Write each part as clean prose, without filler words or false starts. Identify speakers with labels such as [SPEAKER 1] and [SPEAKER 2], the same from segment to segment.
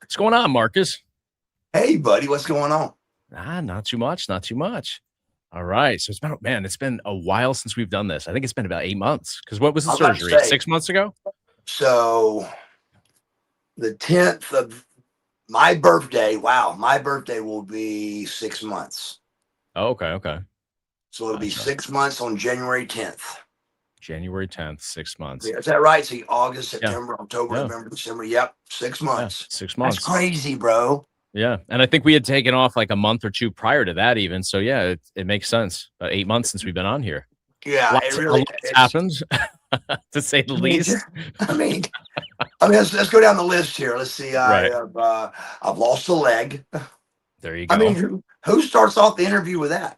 [SPEAKER 1] What's going on, Marcus?
[SPEAKER 2] Hey, buddy, what's going on?
[SPEAKER 1] Not too much, not too much. All right. So it's been a while since we've done this. I think it's been about 8 months. Because what was the
[SPEAKER 2] I was about to
[SPEAKER 1] surgery?
[SPEAKER 2] say,
[SPEAKER 1] 6 months ago?
[SPEAKER 2] so the 10th of my birthday, wow, my birthday will be 6 months.
[SPEAKER 1] Oh, okay, okay.
[SPEAKER 2] So it'll be
[SPEAKER 1] Gotcha.
[SPEAKER 2] 6 months on January 10th.
[SPEAKER 1] January 10th, 6 months.
[SPEAKER 2] Is that right? See, August,
[SPEAKER 1] Yeah,
[SPEAKER 2] September, October,
[SPEAKER 1] yeah,
[SPEAKER 2] November, December. Yep, six
[SPEAKER 1] yeah.
[SPEAKER 2] months.
[SPEAKER 1] Six
[SPEAKER 2] That's
[SPEAKER 1] months.
[SPEAKER 2] crazy, bro.
[SPEAKER 1] Yeah. And I think we had taken off like a month or two prior to that, even. So yeah, it makes sense. About 8 months since we've been on here.
[SPEAKER 2] Yeah, it
[SPEAKER 1] A
[SPEAKER 2] really,
[SPEAKER 1] lot's
[SPEAKER 2] it's,
[SPEAKER 1] happened, to say the
[SPEAKER 2] I mean,
[SPEAKER 1] least.
[SPEAKER 2] I mean, let's go down the list here. Let's see.
[SPEAKER 1] Right.
[SPEAKER 2] I've lost a leg.
[SPEAKER 1] There you
[SPEAKER 2] I mean,
[SPEAKER 1] go.
[SPEAKER 2] who starts off the interview with that?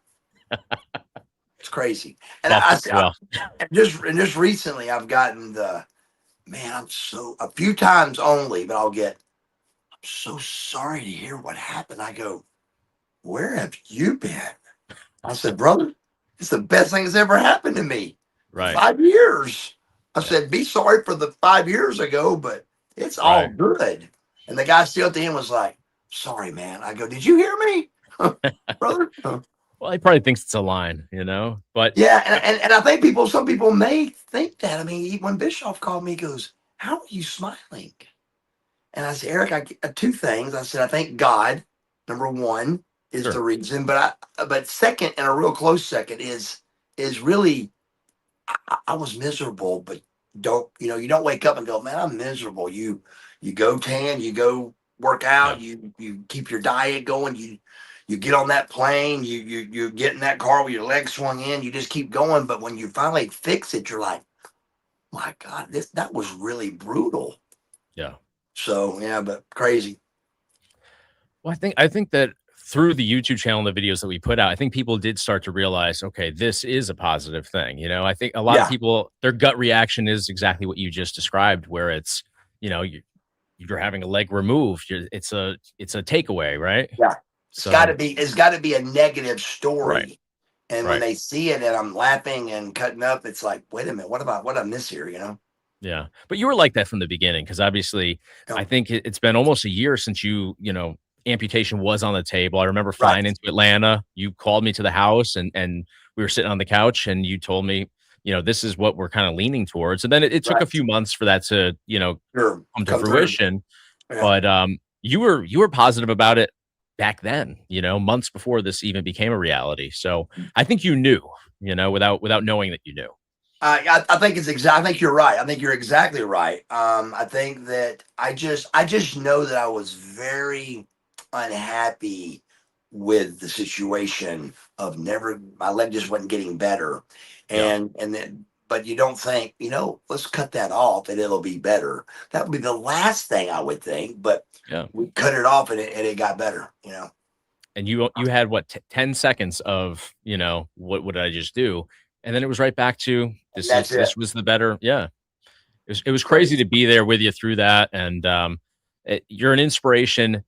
[SPEAKER 2] It's crazy. And
[SPEAKER 1] Buffalo.
[SPEAKER 2] I
[SPEAKER 1] Well,
[SPEAKER 2] and just recently I've gotten the man. I'm so a few times only, but I'll get. I'm so sorry to hear what happened. I go, where have you been? I said, brother, it's the best thing that's ever happened to me in
[SPEAKER 1] right.
[SPEAKER 2] 5 years. I
[SPEAKER 1] Yeah.
[SPEAKER 2] said, be sorry for the 5 years ago, but it's all
[SPEAKER 1] Right.
[SPEAKER 2] good. And the guy still at the end was like, sorry, man. I go, did you hear me, brother?
[SPEAKER 1] Well, he probably thinks it's a line. But
[SPEAKER 2] Yeah, and I think some people may think that. I mean, when Bischoff called me, he goes, "How are you smiling?" And I said, "Eric, two things." I said, "I thank God. Number one is the
[SPEAKER 1] sure.
[SPEAKER 2] reason, but second, and a real close second is really I was miserable, but you don't wake up and go, man, I'm miserable. You go tan, you go work
[SPEAKER 1] Yeah.
[SPEAKER 2] out, you keep your diet going, you get on that plane, you get in that car with your legs swung in, you just keep going. But when you finally fix it, you're like, my God, that was really brutal.
[SPEAKER 1] Yeah.
[SPEAKER 2] So yeah, but crazy.
[SPEAKER 1] Well, I think that through the YouTube channel and the videos that we put out, I think people did start to realize, okay, this is a positive thing. I think a lot of
[SPEAKER 2] Yeah,
[SPEAKER 1] people, their gut reaction is exactly what you just described, where it's, you're having a leg removed. It's a takeaway, right?
[SPEAKER 2] yeah.
[SPEAKER 1] So,
[SPEAKER 2] It's got to be a negative
[SPEAKER 1] right,
[SPEAKER 2] story. And when
[SPEAKER 1] right.
[SPEAKER 2] they see it and I'm laughing and cutting up, it's like, wait a minute, what I miss here, you know?
[SPEAKER 1] Yeah. But you were like that from the beginning because obviously I
[SPEAKER 2] Um,
[SPEAKER 1] think it's been almost a year since amputation was on the table. I remember
[SPEAKER 2] right,
[SPEAKER 1] flying into Atlanta. You called me to the house and we were sitting on the couch and you told me, this is what we're kind of leaning towards. And then it took a
[SPEAKER 2] right.
[SPEAKER 1] few months for that to,
[SPEAKER 2] Sure.
[SPEAKER 1] come to
[SPEAKER 2] Come through.
[SPEAKER 1] fruition.
[SPEAKER 2] Yeah.
[SPEAKER 1] But you were positive about it back then, months before this even became a reality. So I think you knew, without knowing that you knew.
[SPEAKER 2] I think I think you're right. I think you're exactly right. I think that I just know that I was very unhappy with the situation of never my leg just wasn't getting better,
[SPEAKER 1] Yeah.
[SPEAKER 2] and then but you don't think let's cut that off and it'll be better. That would be the last thing I would think, but
[SPEAKER 1] Yeah.
[SPEAKER 2] we cut it off and it got better.
[SPEAKER 1] And you had what 10 seconds of what did I just do, and then it was right back to
[SPEAKER 2] And
[SPEAKER 1] this
[SPEAKER 2] that's
[SPEAKER 1] is
[SPEAKER 2] it.
[SPEAKER 1] this was the better. Yeah, it was crazy
[SPEAKER 2] Crazy.
[SPEAKER 1] to be there with you through that. And you're an inspiration,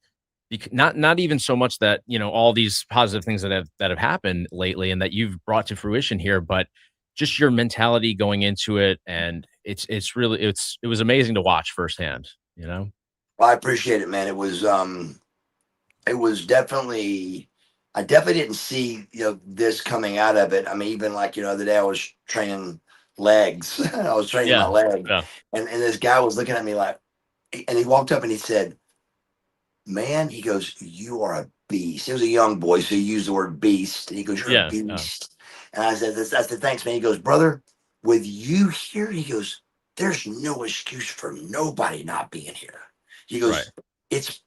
[SPEAKER 1] not even so much that all these positive things that have happened lately and that you've brought to fruition here, but just your mentality going into it. And it was amazing to watch firsthand.
[SPEAKER 2] Well, I appreciate it, man. It was definitely I definitely didn't see this coming out of it. I mean, even like the other day I was training legs. I was training my
[SPEAKER 1] Yeah,
[SPEAKER 2] leg,
[SPEAKER 1] yeah,
[SPEAKER 2] and this guy was looking at me like, and he walked up and he said, "Man," he goes, "You are a beast." He was a young boy, so he used the word beast. And he goes, "You're a
[SPEAKER 1] yeah, yeah.
[SPEAKER 2] beast." And I said, "Thanks, man." He goes, "Brother, with you here," he goes, "there's no excuse for nobody not being here." He
[SPEAKER 1] Right.
[SPEAKER 2] goes, "It's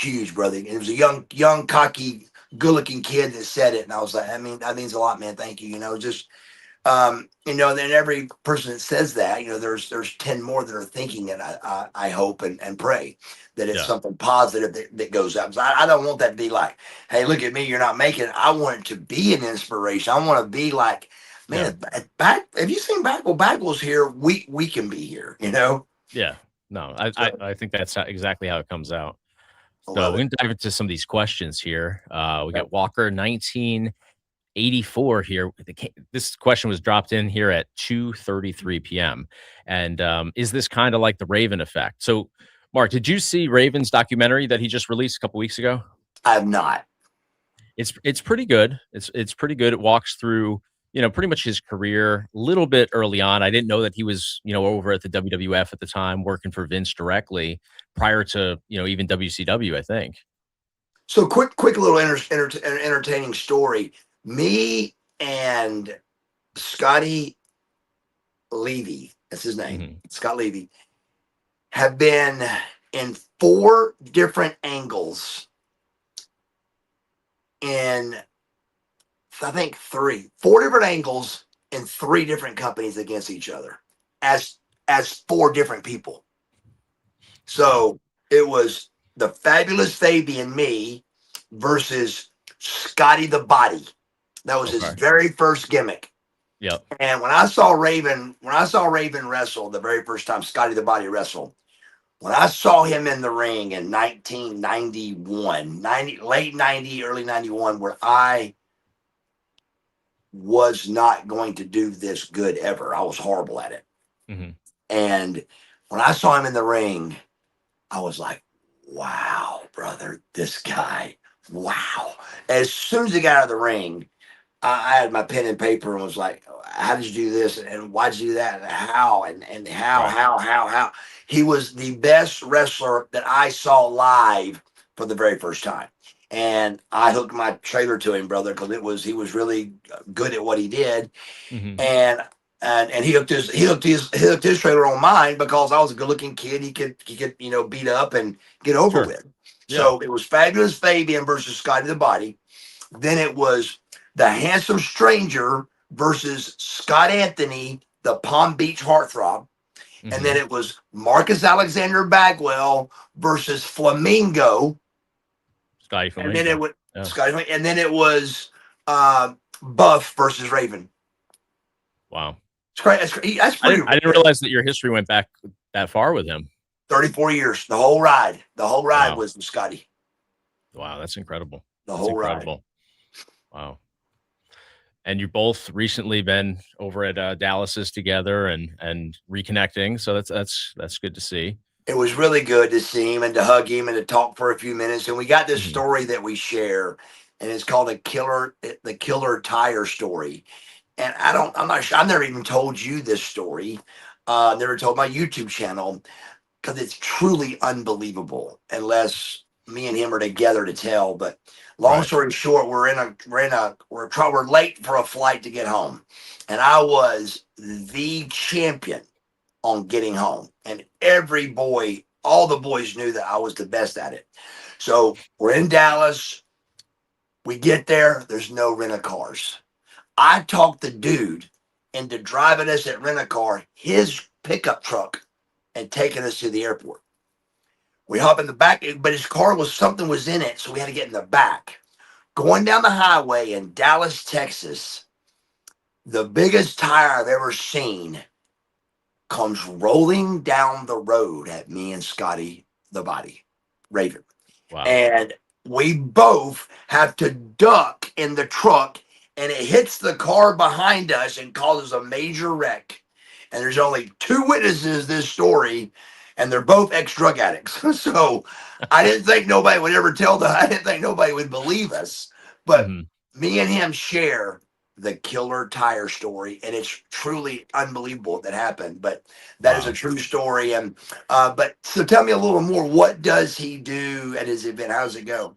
[SPEAKER 2] huge, brother." And it was a young, cocky, good-looking kid that said it, and I was like, that means a lot, man. Thank you." Just then every person that says that, there's 10 more that are thinking it. I hope and pray that it's
[SPEAKER 1] Yeah,
[SPEAKER 2] something positive that goes out. 'Cause I don't want that to be like, hey, look at me, you're not making it. I want it to be an inspiration. I want to be like,
[SPEAKER 1] yeah,
[SPEAKER 2] man, back. Have you seen Bagwell's here? We can be here.
[SPEAKER 1] yeah. No, I, I,
[SPEAKER 2] So
[SPEAKER 1] I think that's exactly how it comes out.
[SPEAKER 2] I
[SPEAKER 1] So
[SPEAKER 2] love
[SPEAKER 1] we're
[SPEAKER 2] it.
[SPEAKER 1] gonna dive into some of these questions here. We
[SPEAKER 2] Yeah.
[SPEAKER 1] got Walker 1984 here. This question was dropped in here at 2:33 p.m. And is this kind of like the Raven effect? So Mark, did you see Raven's documentary that he just released a couple weeks ago?
[SPEAKER 2] I have not.
[SPEAKER 1] It's pretty good. It's pretty good. It walks through, pretty much his career a little bit early on. I didn't know that he was, over at the WWF at the time, working for Vince directly prior to, even WCW, I think.
[SPEAKER 2] So quick little entertaining story. Me and Scotty Levy, that's his name,
[SPEAKER 1] Mhm.
[SPEAKER 2] Scott Levy, have been in four different angles in, I think, four different angles in three different companies against each other as four different people.
[SPEAKER 1] Wow.
[SPEAKER 2] So it was the Fabulous Fabian, me, versus Scotty the Body. That was his
[SPEAKER 1] Okay.
[SPEAKER 2] very first gimmick.
[SPEAKER 1] Yep.
[SPEAKER 2] And when I saw Raven wrestle the very first time, Scotty the Body wrestled, when I saw him in the ring in 1991, late 90, early 91, where I was not going to do this good ever. I was horrible at it.
[SPEAKER 1] Mhm.
[SPEAKER 2] And when I saw him in the ring, I was like, wow, brother, this guy, wow. As soon as he got out of the ring, I had my pen and paper and was like, how did you do this? And why'd you do that? And how? And
[SPEAKER 1] Right.
[SPEAKER 2] how? He was the best wrestler that I saw live for the very first time. And I hooked my trailer to him, brother, because he was really good at what he did.
[SPEAKER 1] Mhm.
[SPEAKER 2] And he hooked his trailer on mine because I was a good looking kid. He could beat up and get over
[SPEAKER 1] Sure.
[SPEAKER 2] with.
[SPEAKER 1] Yeah.
[SPEAKER 2] So it was Fabulous Fabian versus Scotty the Body. Then it was the Handsome Stranger versus Scott Anthony, the Palm Beach Heartthrob. And then
[SPEAKER 1] Mhm.
[SPEAKER 2] it was Marcus Alexander Bagwell versus Flamingo.
[SPEAKER 1] Scotty
[SPEAKER 2] And then it
[SPEAKER 1] Flamingo.
[SPEAKER 2] was
[SPEAKER 1] Yeah.
[SPEAKER 2] Scotty, and then it was Buff versus Raven.
[SPEAKER 1] Wow.
[SPEAKER 2] It's crazy. That's
[SPEAKER 1] I
[SPEAKER 2] pretty
[SPEAKER 1] didn't I didn't
[SPEAKER 2] rare.
[SPEAKER 1] realize that your history went back that far with him.
[SPEAKER 2] 34 years. The whole ride. The whole ride
[SPEAKER 1] Wow.
[SPEAKER 2] was with Scotty.
[SPEAKER 1] Wow, that's incredible.
[SPEAKER 2] The
[SPEAKER 1] That's
[SPEAKER 2] whole ride.
[SPEAKER 1] incredible. Wow. And you both recently been over at Dallas's together and reconnecting. So that's good to see.
[SPEAKER 2] It was really good to see him and to hug him and to talk for a few minutes. And we got this
[SPEAKER 1] Mhm.
[SPEAKER 2] story that we share, and it's called the killer tire story. And I'm not sure, I've never even told you this story. Never told my YouTube channel because it's truly unbelievable unless me and him are together to tell. But long
[SPEAKER 1] Right.
[SPEAKER 2] story short, we're late for a flight to get home, and I was the champion on getting home, and all the boys knew that I was the best at it. So we're in Dallas. We get there. There's no rent a cars. I talked the dude into driving us at rent a car, his pickup truck, and taking us to the airport. We hop in the back, but his car was something was in it, so we had to get in the back. Going down the highway in Dallas, Texas, the biggest tire I've ever seen comes rolling down the road at me and Scotty the Body, Raven.
[SPEAKER 1] Wow.
[SPEAKER 2] And we both have to duck in the truck, and it hits the car behind us and causes a major wreck. And there's only two witnesses this story, and they're both ex-drug addicts. So I didn't think nobody would believe us. But
[SPEAKER 1] Mhm.
[SPEAKER 2] me and him share the killer tire story, and it's truly unbelievable that happened. But that is a
[SPEAKER 1] Wow.
[SPEAKER 2] true story. And but so tell me a little more. What does he do at his event? How does it go?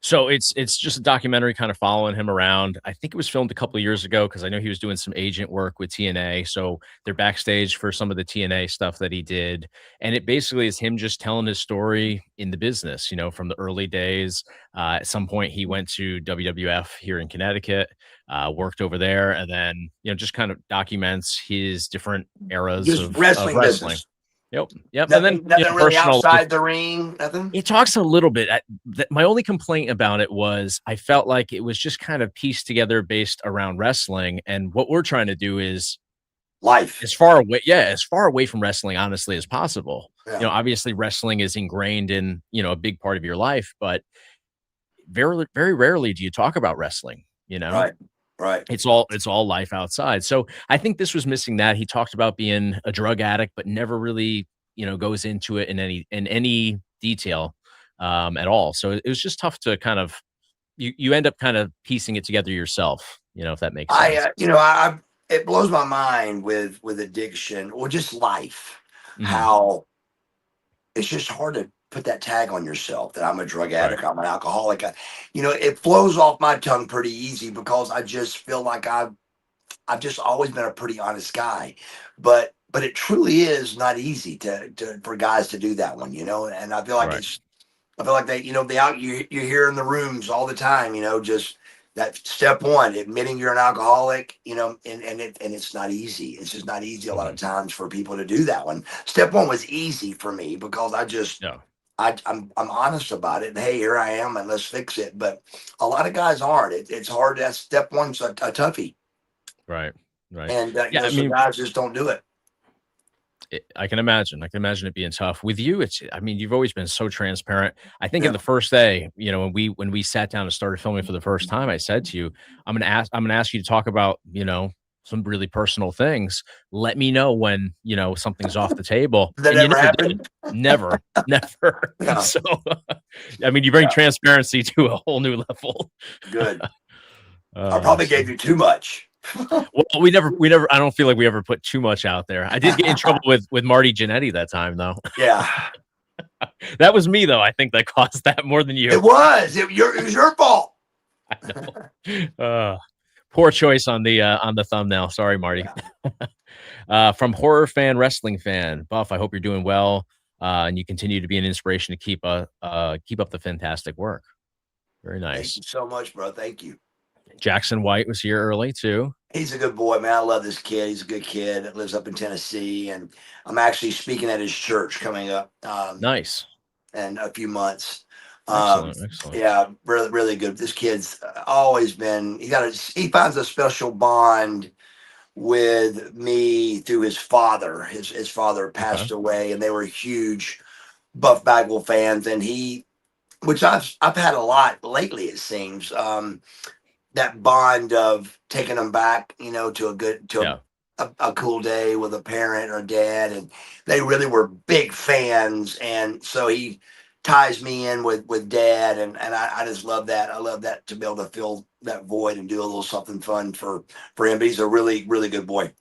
[SPEAKER 1] So it's just a documentary kind of following him around. I think it was filmed a couple of years ago because I know he was doing some agent work with TNA. So they're backstage for some of the TNA stuff that he did. And it basically is him just telling his story in the business, from the early days. At some point, he went to WWF here in Connecticut, worked over there, and then, just kind of documents his different eras
[SPEAKER 2] Just
[SPEAKER 1] of
[SPEAKER 2] wrestling
[SPEAKER 1] wrestling.
[SPEAKER 2] business.
[SPEAKER 1] Yep. Yep. And then,
[SPEAKER 2] Nothing really
[SPEAKER 1] personal life.
[SPEAKER 2] outside the ring. Nothing.
[SPEAKER 1] It talks a little bit. My only complaint about it was I felt like it was just kind of pieced together based around wrestling. And what we're trying to do is
[SPEAKER 2] Life.
[SPEAKER 1] as far away from wrestling, honestly, as possible.
[SPEAKER 2] Yeah.
[SPEAKER 1] Obviously, wrestling is ingrained in a big part of your life, but very, very rarely do you talk about wrestling.
[SPEAKER 2] Right. Right.
[SPEAKER 1] It's all life outside. So I think this was missing that. He talked about being a drug addict, but never really goes into it in any detail at all. So it was just tough to kind of you end up kind of piecing it together yourself, if that makes sense.
[SPEAKER 2] It blows my mind with addiction or just life,
[SPEAKER 1] Mhm.
[SPEAKER 2] how it's just hard to put that tag on yourself that I'm a drug
[SPEAKER 1] Right.
[SPEAKER 2] addict, I'm an alcoholic. It flows off my tongue pretty easy because I just feel like I've just always been a pretty honest guy, but it truly is not easy to for guys to do that one, and
[SPEAKER 1] Right.
[SPEAKER 2] I feel like they, they out you hear in the rooms all the time, just that step one, admitting you're an alcoholic, and it's not easy. It's just not easy a lot of
[SPEAKER 1] Mhm.
[SPEAKER 2] times for people to do that one. Step one was easy for me because
[SPEAKER 1] Yeah.
[SPEAKER 2] I'm honest about it. And hey, here I am, and let's fix it. But a lot of guys aren't. It's hard. That step one's a toughie,
[SPEAKER 1] Right. Right.
[SPEAKER 2] and
[SPEAKER 1] Yeah, I
[SPEAKER 2] so
[SPEAKER 1] mean,
[SPEAKER 2] guys just don't do it.
[SPEAKER 1] I can imagine. I can imagine it being tough. With you, I mean, you've always been so transparent. I think in
[SPEAKER 2] Yeah,
[SPEAKER 1] the first day, when we sat down and started filming for the first time, I said to you, I'm gonna ask you to talk about, some really personal things. Let me know when, something's off the table.
[SPEAKER 2] that
[SPEAKER 1] And you
[SPEAKER 2] ever
[SPEAKER 1] never did.
[SPEAKER 2] happened.
[SPEAKER 1] Never, never.
[SPEAKER 2] Yeah,
[SPEAKER 1] So I mean, you bring
[SPEAKER 2] yeah,
[SPEAKER 1] transparency to a whole new level.
[SPEAKER 2] good. I probably
[SPEAKER 1] So
[SPEAKER 2] gave you too much.
[SPEAKER 1] well, we never I don't feel like we ever put too much out there. I did get in trouble with Marty Jannetty that time though.
[SPEAKER 2] Yeah,
[SPEAKER 1] That was me though, I think that caused that more than you.
[SPEAKER 2] it was. It was your fault.
[SPEAKER 1] I know. Poor choice on the thumbnail. Sorry, Marty.
[SPEAKER 2] Yeah.
[SPEAKER 1] From horror fan, wrestling fan, Buff, I hope you're doing well, and you continue to be an inspiration to keep up the fantastic work. Very
[SPEAKER 2] Thank
[SPEAKER 1] nice.
[SPEAKER 2] you so much, bro. Thank you.
[SPEAKER 1] Jackson White was here early too.
[SPEAKER 2] He's a good boy, man. I love this kid. He's a good kid that lives up in Tennessee, and I'm actually speaking at his church coming up
[SPEAKER 1] Nice.
[SPEAKER 2] in a few months. Um,
[SPEAKER 1] Excellent. Excellent.
[SPEAKER 2] yeah, really, really good. This kid's always been. He finds a special bond with me through his father. His father
[SPEAKER 1] Okay.
[SPEAKER 2] passed away, and they were huge Buff Bagwell fans, and which I've had a lot lately. It seems. That bond of taking them back, to
[SPEAKER 1] Yeah.
[SPEAKER 2] a cool day with a parent or dad, and they really were big fans, and so he ties me in with dad, and I just love that. I love that to be able to fill that void and do a little something fun for him. But he's a really really good boy.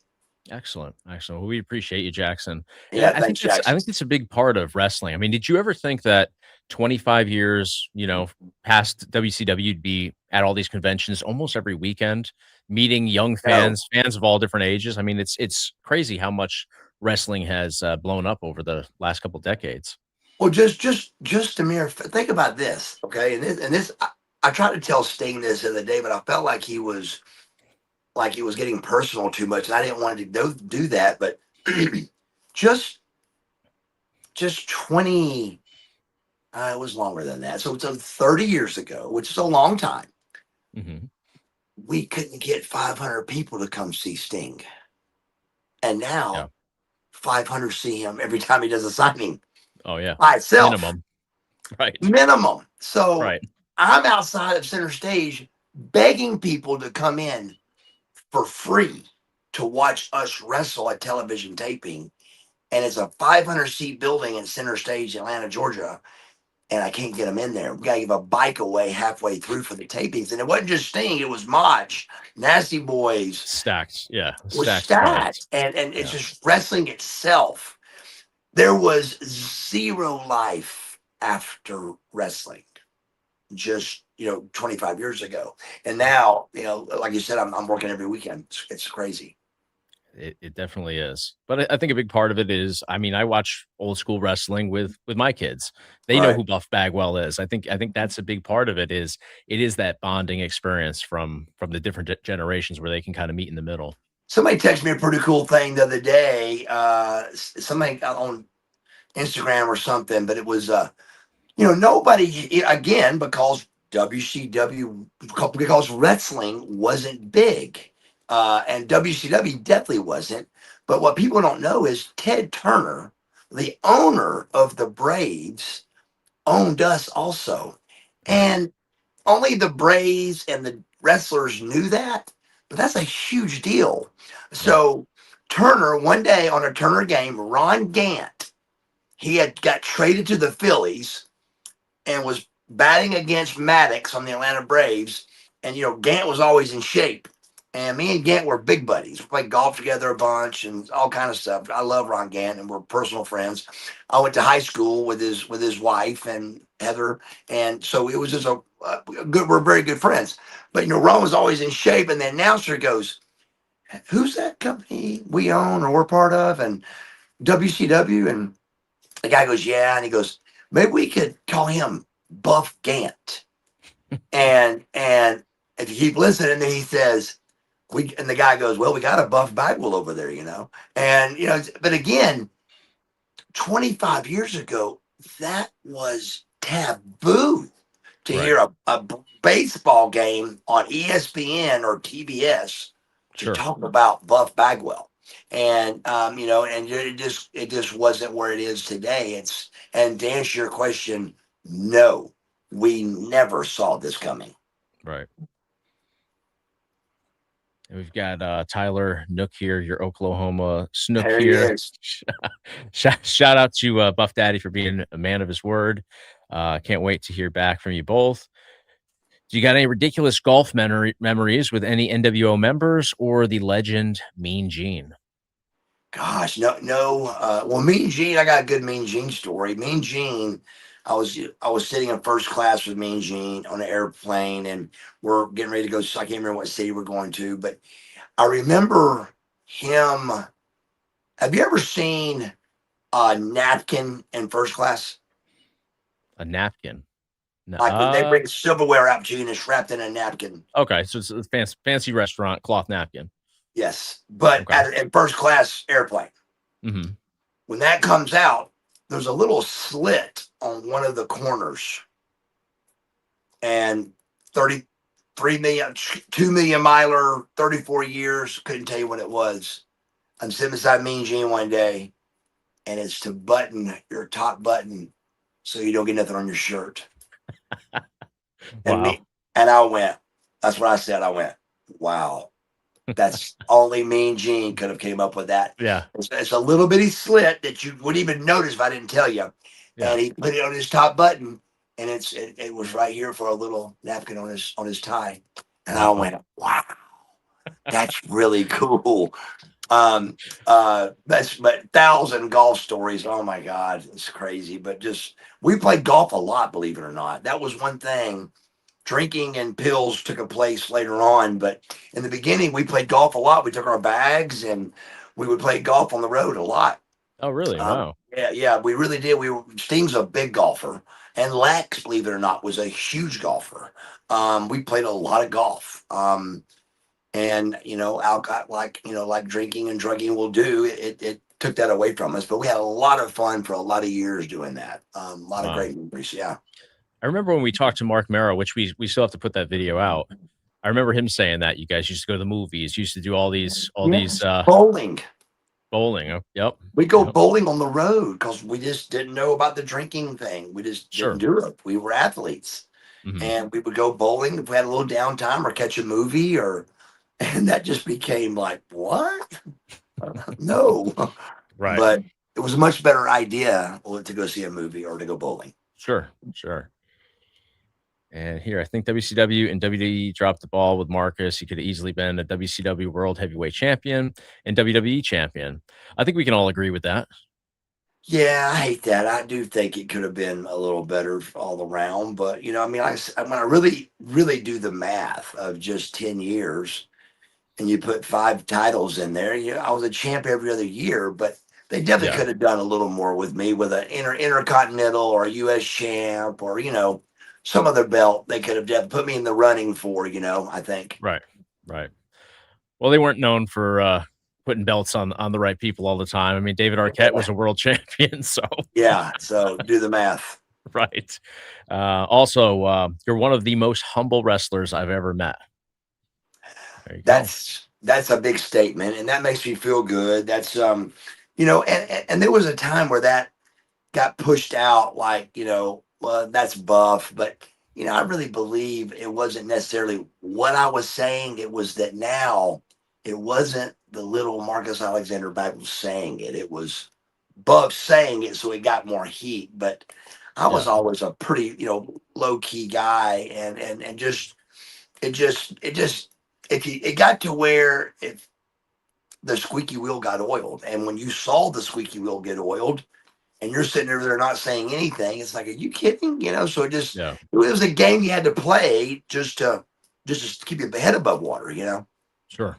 [SPEAKER 1] Excellent, excellent. Well, we appreciate you, Jackson. And
[SPEAKER 2] Yeah,
[SPEAKER 1] I think
[SPEAKER 2] thanks,
[SPEAKER 1] that's I
[SPEAKER 2] Jackson.
[SPEAKER 1] think it's a big part of wrestling. I mean, did you ever think that 25 years, past WCW, you'd be at all these conventions almost every weekend, meeting young
[SPEAKER 2] No,
[SPEAKER 1] fans of all different ages? I mean, it's crazy how much wrestling has blown up over the last couple decades.
[SPEAKER 2] well, just a mere think about this, okay? And this I tried to tell Sting this the other day, but I felt like it was getting personal too much, and I didn't want to do that. But just just 20, it was longer than that. So 30 years ago, which is a long time,
[SPEAKER 1] Hmm.
[SPEAKER 2] we couldn't get 500 people to come see Sting, and
[SPEAKER 1] Yeah.
[SPEAKER 2] now 500 see him every time he does a signing
[SPEAKER 1] Oh yeah.
[SPEAKER 2] by itself,
[SPEAKER 1] Minimum. Right.
[SPEAKER 2] minimum. So
[SPEAKER 1] Right.
[SPEAKER 2] I'm outside of center stage begging people to come in for free to watch us wrestle at television taping, and it's a 500 seat building in center stage, Atlanta, Georgia, and I can't get them in there. We got to give a bike away halfway through for the tapings. And it wasn't just Sting, it was Mach, Nasty Boys,
[SPEAKER 1] Stacked. Yeah.
[SPEAKER 2] was
[SPEAKER 1] Stacked cards.
[SPEAKER 2] stacked. And it's
[SPEAKER 1] Yeah.
[SPEAKER 2] just wrestling itself. There was zero life after wrestling just, 25 years ago. And now, like you said, I'm working every weekend. It's crazy.
[SPEAKER 1] It definitely is. But I think a big part of it is, I mean, I watch old school wrestling with my kids. They know
[SPEAKER 2] Right.
[SPEAKER 1] who Buff Bagwell is. I think that's a big part of it is that bonding experience from the different generations where they can kind of meet in the middle.
[SPEAKER 2] Somebody texted me a pretty cool thing the other day. Somebody on Instagram or something, but it was nobody again because WCW because wrestling wasn't big, and WCW definitely wasn't. But what people don't know is Ted Turner, the owner of the Braves, owned us also,
[SPEAKER 1] Right.
[SPEAKER 2] and only the Braves and the wrestlers knew that. But that's a huge deal.
[SPEAKER 1] Yeah.
[SPEAKER 2] So Turner one day on a Turner game, Ron Gant he had got traded to the Phillies and was batting against Maddox on the Atlanta Braves. And, Gant was always in shape. And me and Gant were big buddies. We played golf together a bunch and all kind of stuff. I love Ron Gant and we're personal friends. I went to high school with his wife and Heather. And so it was just we're very good friends. But, Ron was always in shape. And the announcer goes, who's that company we own or we're part of? And WCW. And the guy goes, yeah. And he goes, maybe we could call him Buff Gant. And if you keep listening, then he says, and the guy goes, well, we got a Buff Bagwell over there, And, but again, 25 years ago, that was taboo to
[SPEAKER 1] Right.
[SPEAKER 2] hear a baseball game on ESPN or TBS to
[SPEAKER 1] Sure.
[SPEAKER 2] talk about Buff Bagwell. And and it just wasn't where it is today. And to answer your question, no, we never saw this coming.
[SPEAKER 1] Right. And we've got Tyler Nook here, your Oklahoma Snook
[SPEAKER 2] There he
[SPEAKER 1] here.
[SPEAKER 2] is.
[SPEAKER 1] Shout out to Buff Daddy for being a man of his word. Can't wait to hear back from you both. Do you got any ridiculous golf memories with any NWO members or the legend Mean Gene?
[SPEAKER 2] Gosh, no, no. Well, Mean Gene, I got a good Mean Gene story. Mean Gene, I was sitting in first class with Mean Gene on an airplane, and we're getting ready to go. So I can't remember what city we're going to, but I remember him. Have you ever seen a napkin in first class?
[SPEAKER 1] A napkin. No,
[SPEAKER 2] Like when they bring silverware out to you and it's wrapped in a napkin.
[SPEAKER 1] okay, so it's a fancy restaurant cloth napkin.
[SPEAKER 2] Yes, but
[SPEAKER 1] Okay.
[SPEAKER 2] in first class airplane.
[SPEAKER 1] Mm-hmm.
[SPEAKER 2] When that comes out, there's a little slit on one of the corners, and 33 million, 2 million miler, 34 years, couldn't tell you what it was. I'm sitting beside Mean Gene one day, and it's to button your top button so you don't get nothing on your shirt. And
[SPEAKER 1] Wow.
[SPEAKER 2] me and I went, that's what I said. I went, wow. That's only Mean Gene could have came up with that.
[SPEAKER 1] Yeah.
[SPEAKER 2] It's a little bitty slit that you wouldn't even notice if I didn't tell you.
[SPEAKER 1] Yeah.
[SPEAKER 2] And he put it on his top button, and it was right here for a little napkin on his tie. And I
[SPEAKER 1] Wow.
[SPEAKER 2] went, wow, that's really cool. But 1,000 golf stories. Oh my God, it's crazy. But just we played golf a lot, believe it or not. That was one thing. Drinking and pills took a place later on, but in the beginning, we played golf a lot. We took our bags and we would play golf on the road a lot.
[SPEAKER 1] Oh, really? Wow.
[SPEAKER 2] Yeah, we really did. Sting's a big golfer, and Lex, believe it or not, was a huge golfer. We played a lot of golf. And alcohol, like drinking and drugging will do, it took that away from us. But we had a lot of fun for a lot of years doing that. A lot of
[SPEAKER 1] Wow.
[SPEAKER 2] great memories. Yeah.
[SPEAKER 1] I remember when we talked to Mark Merrow, which we still have to put that video out. I remember him saying that you guys used to go to the movies, used to do all these
[SPEAKER 2] Yes. Bowling.
[SPEAKER 1] bowling. Oh, yep.
[SPEAKER 2] We go
[SPEAKER 1] Yep.
[SPEAKER 2] bowling on the road because we just didn't know about the drinking thing. We just didn't
[SPEAKER 1] Sure.
[SPEAKER 2] do it. We were athletes,
[SPEAKER 1] Mm-hmm.
[SPEAKER 2] and we would go bowling if we had a little downtime or catch a movie, and that just became like, what? No,
[SPEAKER 1] Right.
[SPEAKER 2] but it was a much better idea to go see a movie or to go bowling.
[SPEAKER 1] Sure. Sure. And here, I think WCW and WWE dropped the ball with Marcus. He could have easily been a WCW World Heavyweight Champion and WWE Champion. I think we can all agree with that.
[SPEAKER 2] Yeah, I hate that. I do think it could have been a little better all around, but I mean, when I really, really do the math of just 10 years, and you put 5 titles in there. I was a champ every other year, but they definitely
[SPEAKER 1] Yeah.
[SPEAKER 2] could have done a little more with me with an intercontinental or a U.S. champ or some other belt. They could have put me in the running for. I think.
[SPEAKER 1] Right. Right. Well, they weren't known for putting belts on the right people all the time. I mean, David Arquette was a world champion, so
[SPEAKER 2] Yeah. So do the math.
[SPEAKER 1] right. Also, you're one of the most humble wrestlers I've ever met. There you go.
[SPEAKER 2] That's a big statement, and that makes me feel good. That's and there was a time where that got pushed out, like well, that's Buff, but I really believe it wasn't necessarily what I was saying. It was that now it wasn't the little Marcus Alexander Bagwell saying it. It was above saying it, so it got more heat. But I was
[SPEAKER 1] Yeah.
[SPEAKER 2] always a pretty, low key guy, and just it just if you it got to where if the squeaky wheel got oiled, and when you saw the squeaky wheel get oiled, and you're sitting over there not saying anything, it's like, are you kidding? So
[SPEAKER 1] Yeah.
[SPEAKER 2] it was a game you had to play just to keep your head above water.
[SPEAKER 1] Sure.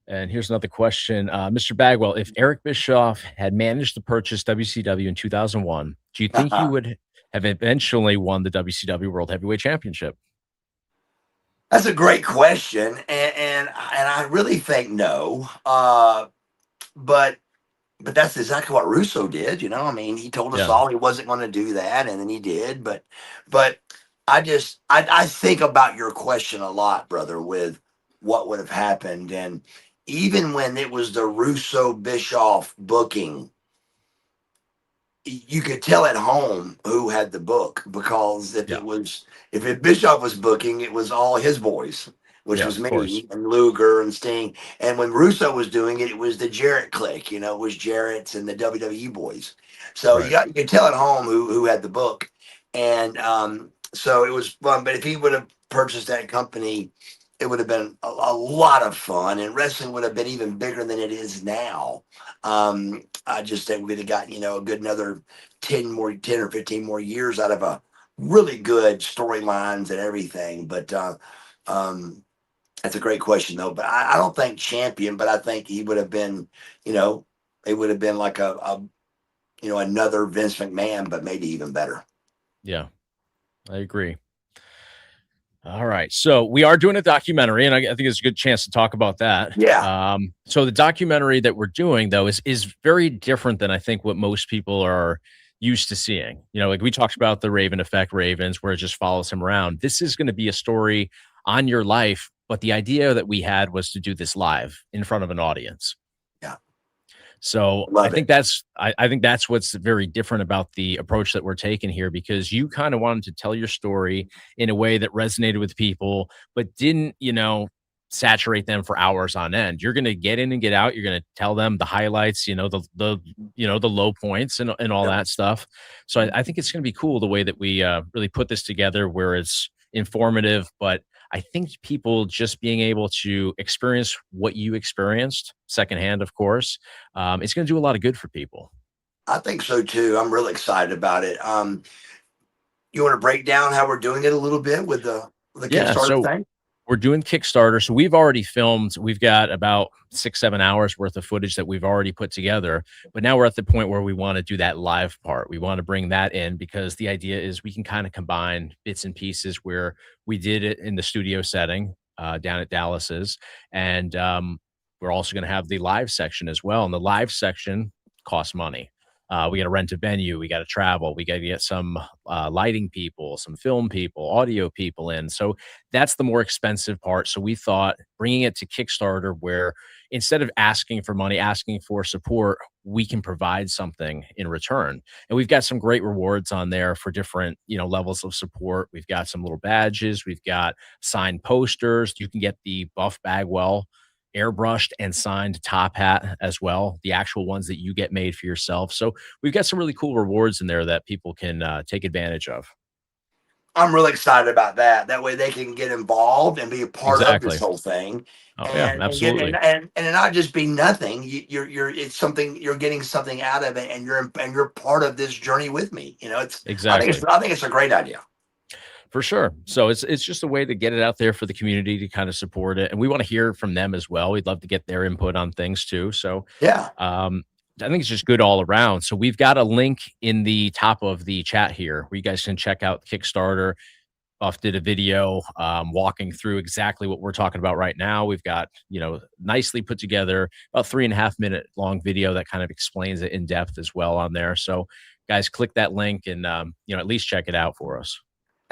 [SPEAKER 1] And here's another question. Mr. Bagwell, if Eric Bischoff had managed to purchase WCW in 2001, do you think you would have eventually won the WCW World Heavyweight Championship?
[SPEAKER 2] That's a great question, and I really think no. But that's exactly what Russo did. I mean, he told us
[SPEAKER 1] Yeah.
[SPEAKER 2] all he wasn't going to do that, and then he did. But I think about your question a lot, brother, with what would have happened, and even when it was the Russo Bischoff booking, you could tell at home who had the book, because
[SPEAKER 1] Yeah.
[SPEAKER 2] if Bischoff was booking, it was all his boys, which
[SPEAKER 1] Yeah.
[SPEAKER 2] was
[SPEAKER 1] Of course.
[SPEAKER 2] me and Luger and Sting. And when Russo was doing it, it was the Jarrett clique. It was Jarrett's and the WWE boys. So
[SPEAKER 1] Right.
[SPEAKER 2] you could tell at home who had the book, and so it was fun. But if he would have purchased that company, it would have been a lot of fun, and wrestling would have been even bigger than it is now. I just think we'd have gotten, a good another 10 or 15 more years out of a really good storylines and everything. But that's a great question though. But I don't think champion, but I think he would have been, you know, it would have been like another Vince McMahon, but maybe even better.
[SPEAKER 1] Yeah. I agree. All right. So we are doing a documentary, and I think it's a good chance to talk about that.
[SPEAKER 2] Yeah.
[SPEAKER 1] So the documentary that we're doing, though, is very different than I think what most people are used to seeing. Like we talked about the Raven effect, Ravens, where it just follows him around. This is going to be a story on your life, but the idea that we had was to do this live in front of an audience.
[SPEAKER 2] Yeah.
[SPEAKER 1] So
[SPEAKER 2] Love it.
[SPEAKER 1] I think that's what's very different about the approach that we're taking here, because you kind of wanted to tell your story in a way that resonated with people, but didn't, saturate them for hours on end. You're going to get in and get out. You're going to tell them the highlights, the low points and all
[SPEAKER 2] Yep.
[SPEAKER 1] that stuff. So I think it's going to be cool the way that we really put this together, where it's informative, but I think people just being able to experience what you experienced secondhand, of course, it's going to do a lot of good for people.
[SPEAKER 2] I think so too. I'm really excited about it. You want to break down how we're doing it a little bit with the
[SPEAKER 1] Yeah.
[SPEAKER 2] Kickstarter
[SPEAKER 1] So
[SPEAKER 2] thing?
[SPEAKER 1] we're doing Kickstarter. So we've already filmed. We've got about 6, 7 hours worth of footage that we've already put together. But now we're at the point where we want to do that live part. We want to bring that in, because the idea is we can kind of combine bits and pieces where we did it in the studio setting down at Dallas's. And we're also going to have the live section as well. And the live section costs money. We got to rent a venue. We got to travel. We got to get some lighting people, some film people, audio people in. So that's the more expensive part. So we thought bringing it to Kickstarter, where instead of asking for money, asking for support, we can provide something in return. And we've got some great rewards on there for different, levels of support. We've got some little badges. We've got signed posters. You can get the Buff Bagwell airbrushed and signed top hat as well, the actual ones that you get made for yourself. So we've got some really cool rewards in there that people can take advantage of.
[SPEAKER 2] I'm really excited about that. That way they can get involved and be a part of this
[SPEAKER 1] Exactly.
[SPEAKER 2] whole thing,
[SPEAKER 1] Oh yeah,
[SPEAKER 2] and get
[SPEAKER 1] absolutely.
[SPEAKER 2] and it not just be nothing. You're it's something, you're getting something out of it, and you're part of this journey with me.
[SPEAKER 1] Exactly.
[SPEAKER 2] I think it's a great idea.
[SPEAKER 1] For sure. So it's just a way to get it out there for the community to kind of support it. And we want to hear from them as well. We'd love to get their input on things too. So
[SPEAKER 2] Yeah,
[SPEAKER 1] um I think it's just good all around. So we've got a link in the top of the chat here where you guys can check out Kickstarter. Buff did a video walking through exactly what we're talking about right now. We've got, nicely put together about 3.5 minute long video that kind of explains it in depth as well on there. So guys, click that link and, at least check it out for us.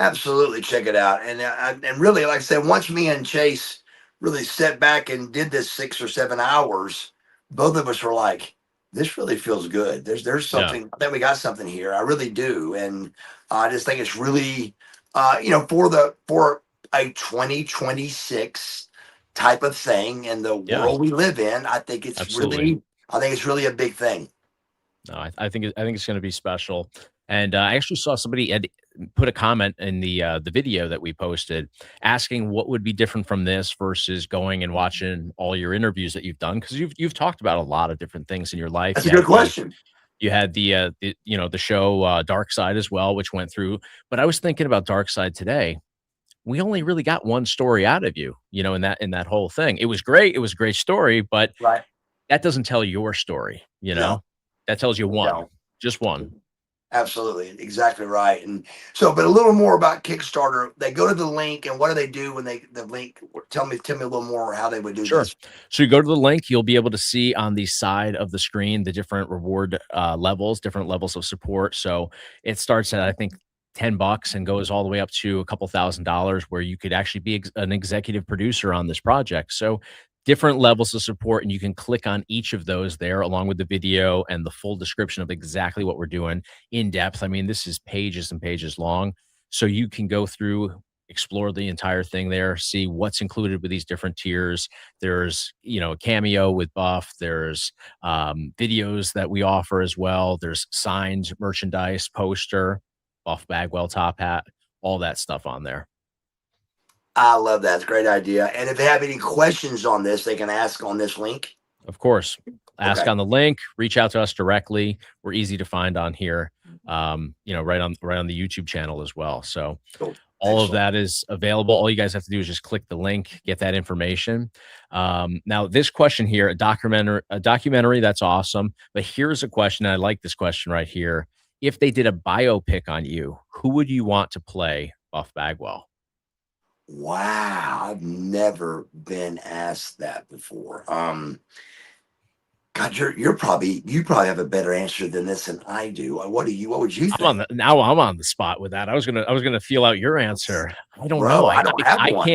[SPEAKER 2] absolutely. Check it out. And really, like I said, once me and Chase really sat back and did this 6 or 7 hours, both of us were like, "This really feels good. There's
[SPEAKER 1] Yeah.
[SPEAKER 2] something. I think we got something here. I really do." And I just think it's really, for a 2026 type of thing in the
[SPEAKER 1] Yeah.
[SPEAKER 2] world we live in.
[SPEAKER 1] Absolutely.
[SPEAKER 2] I think it's really a big thing.
[SPEAKER 1] No, I think it's going to be special. And I actually saw somebody had put a comment in the video that we posted asking what would be different from this versus going and watching all your interviews that you've done, because you've talked about a lot of different things in your life.
[SPEAKER 2] That's a good question.
[SPEAKER 1] You had the you know, the show Dark Side as well, which went through. But I was thinking about Dark Side today. We only really got one story out of you, you know, in that whole thing. It was great. It was a great story, but
[SPEAKER 2] Right.
[SPEAKER 1] that doesn't tell your story, you
[SPEAKER 2] No,
[SPEAKER 1] know? That tells you
[SPEAKER 2] we
[SPEAKER 1] one,
[SPEAKER 2] don't.
[SPEAKER 1] just one.
[SPEAKER 2] Absolutely, exactly right. And so, but a little more about Kickstarter. They go to the link, and what do they do when they the link? Tell me a little more how they would do
[SPEAKER 1] Sure.
[SPEAKER 2] this.
[SPEAKER 1] So you go to the link, you'll be able to see on the side of the screen the different reward levels, different levels of support. So it starts at, I think, $10 and goes all the way up to a couple $1,000s where you could actually be an executive producer on this project. So different levels of support, and you can click on each of those there along with the video and the full description of exactly what we're doing in depth. I mean, this is pages and pages long. So you can go through, explore the entire thing there, see what's included with these different tiers. There's, you know, a cameo with Buff. There's videos that we offer as well. There's signed merchandise, poster, Buff Bagwell top hat, all that stuff on there.
[SPEAKER 2] I love that. It's a great idea. And if they have any questions on this, they can ask on this link.
[SPEAKER 1] Of course, ask
[SPEAKER 2] Okay.
[SPEAKER 1] on the link, reach out to us directly. We're easy to find on here. You know, right on the YouTube channel as well. So
[SPEAKER 2] Cool.
[SPEAKER 1] all of
[SPEAKER 2] Excellent.
[SPEAKER 1] that is available. All you guys have to do is just click the link, get that information. Now, this question here, a documentary, that's awesome. But here's a question. I like this question right here. If they did a biopic on you, who would you want to play Buff Bagwell?
[SPEAKER 2] Wow, I've never been asked that before. God, you probably have a better answer than this than I do. What would you
[SPEAKER 1] I'm on
[SPEAKER 2] think?
[SPEAKER 1] the now I'm on the spot with that. I was gonna feel out your answer. I don't know.
[SPEAKER 2] Bro, I don't have one.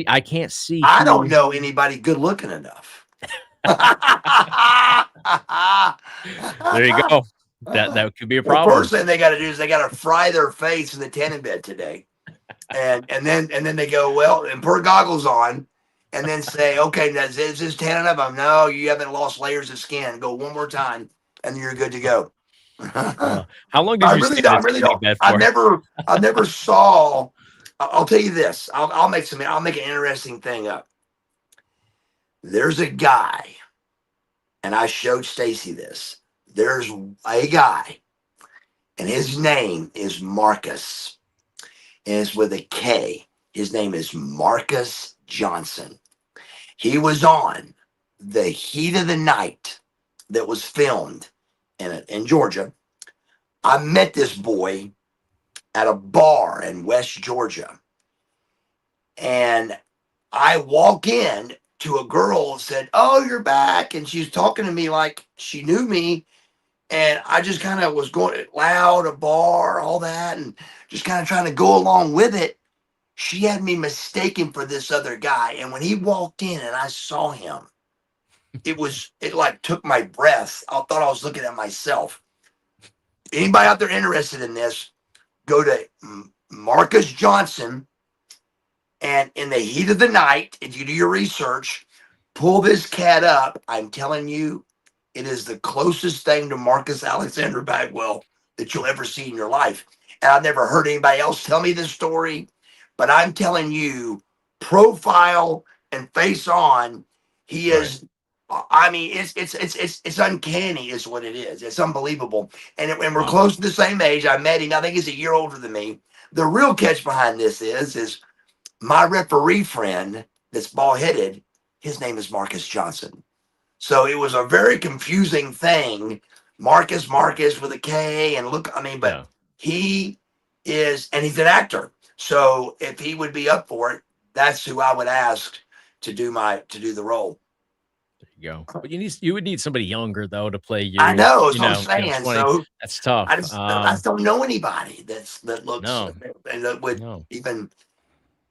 [SPEAKER 1] I can't see
[SPEAKER 2] I don't
[SPEAKER 1] who.
[SPEAKER 2] know anybody good looking enough.
[SPEAKER 1] There you go. That could be a
[SPEAKER 2] Well,
[SPEAKER 1] problem.
[SPEAKER 2] first thing they got to do is they got to fry their face in the tanning bed today, and then they go, well, and put goggles on, and then say, okay, now, is this tanning up? No, you haven't lost layers of skin. Go one more time, and you're good to go.
[SPEAKER 1] How long did you stay in
[SPEAKER 2] I
[SPEAKER 1] a
[SPEAKER 2] really
[SPEAKER 1] tanning
[SPEAKER 2] don't.
[SPEAKER 1] bed for?
[SPEAKER 2] I never saw. I'll tell you this. I'll make an interesting thing up. There's a guy, and I showed Stacy this. There's a guy, and his name is Marcus, and it's with a K. His name is Marcus Johnson. He was on The Heat of the Night that was filmed in Georgia. I met this boy at a bar in West Georgia, and I walk in to a girl and said, "Oh, you're back," and she's talking to me like she knew me, and I just kind of was going loud, a bar, all that, and just kind of trying to go along with it. She had me mistaken for this other guy, and when he walked in and I saw him, it like took my breath. I thought I was looking at myself. Anybody out there interested in this? Go to Marcus Johnson, and in the heat of the night, if you do your research, pull this cat up. I'm telling you, it is the closest thing to Marcus Alexander Bagwell that you'll ever see in your life. And I've never heard anybody else tell me this story, but I'm telling you, profile and face on, he
[SPEAKER 1] Right.
[SPEAKER 2] is. I mean, it's uncanny, is what it is. It's unbelievable, and we're
[SPEAKER 1] Wow.
[SPEAKER 2] close to the same age. I met him. I think he's a year older than me. The real catch behind this is my referee friend that's bald headed. His name is Marcus Johnson. So it was a very confusing thing. Marcus with a K, and look, I mean, but
[SPEAKER 1] Yeah.
[SPEAKER 2] he is, and he's an actor. So if he would be up for it, that's who I would ask to do the role.
[SPEAKER 1] There you go. But you would need somebody younger though to play
[SPEAKER 2] I
[SPEAKER 1] you.
[SPEAKER 2] know, that's what I'm saying.
[SPEAKER 1] 20.
[SPEAKER 2] So
[SPEAKER 1] That's tough.
[SPEAKER 2] I just don't know anybody that looks
[SPEAKER 1] No,
[SPEAKER 2] and that would
[SPEAKER 1] no.
[SPEAKER 2] even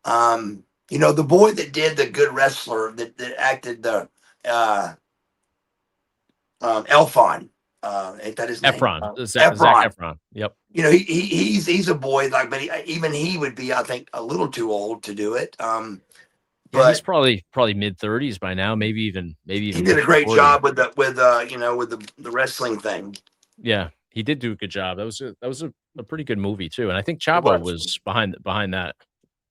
[SPEAKER 2] the boy that did the Good Wrestler that acted the uh Elfon. Ain't that his name?
[SPEAKER 1] Efron, Zach
[SPEAKER 2] Efron.
[SPEAKER 1] Efron. Yep.
[SPEAKER 2] He's a boy like, but even he would be, I think, a little too old to do it.
[SPEAKER 1] Yeah, he's
[SPEAKER 2] But
[SPEAKER 1] probably mid-30s by now, maybe
[SPEAKER 2] he
[SPEAKER 1] even
[SPEAKER 2] did a
[SPEAKER 1] pushing
[SPEAKER 2] great
[SPEAKER 1] 40.
[SPEAKER 2] job with the wrestling thing.
[SPEAKER 1] Yeah, he did do a good job. That was a pretty good movie too, and I think
[SPEAKER 2] It
[SPEAKER 1] Chavo
[SPEAKER 2] was.
[SPEAKER 1] was behind that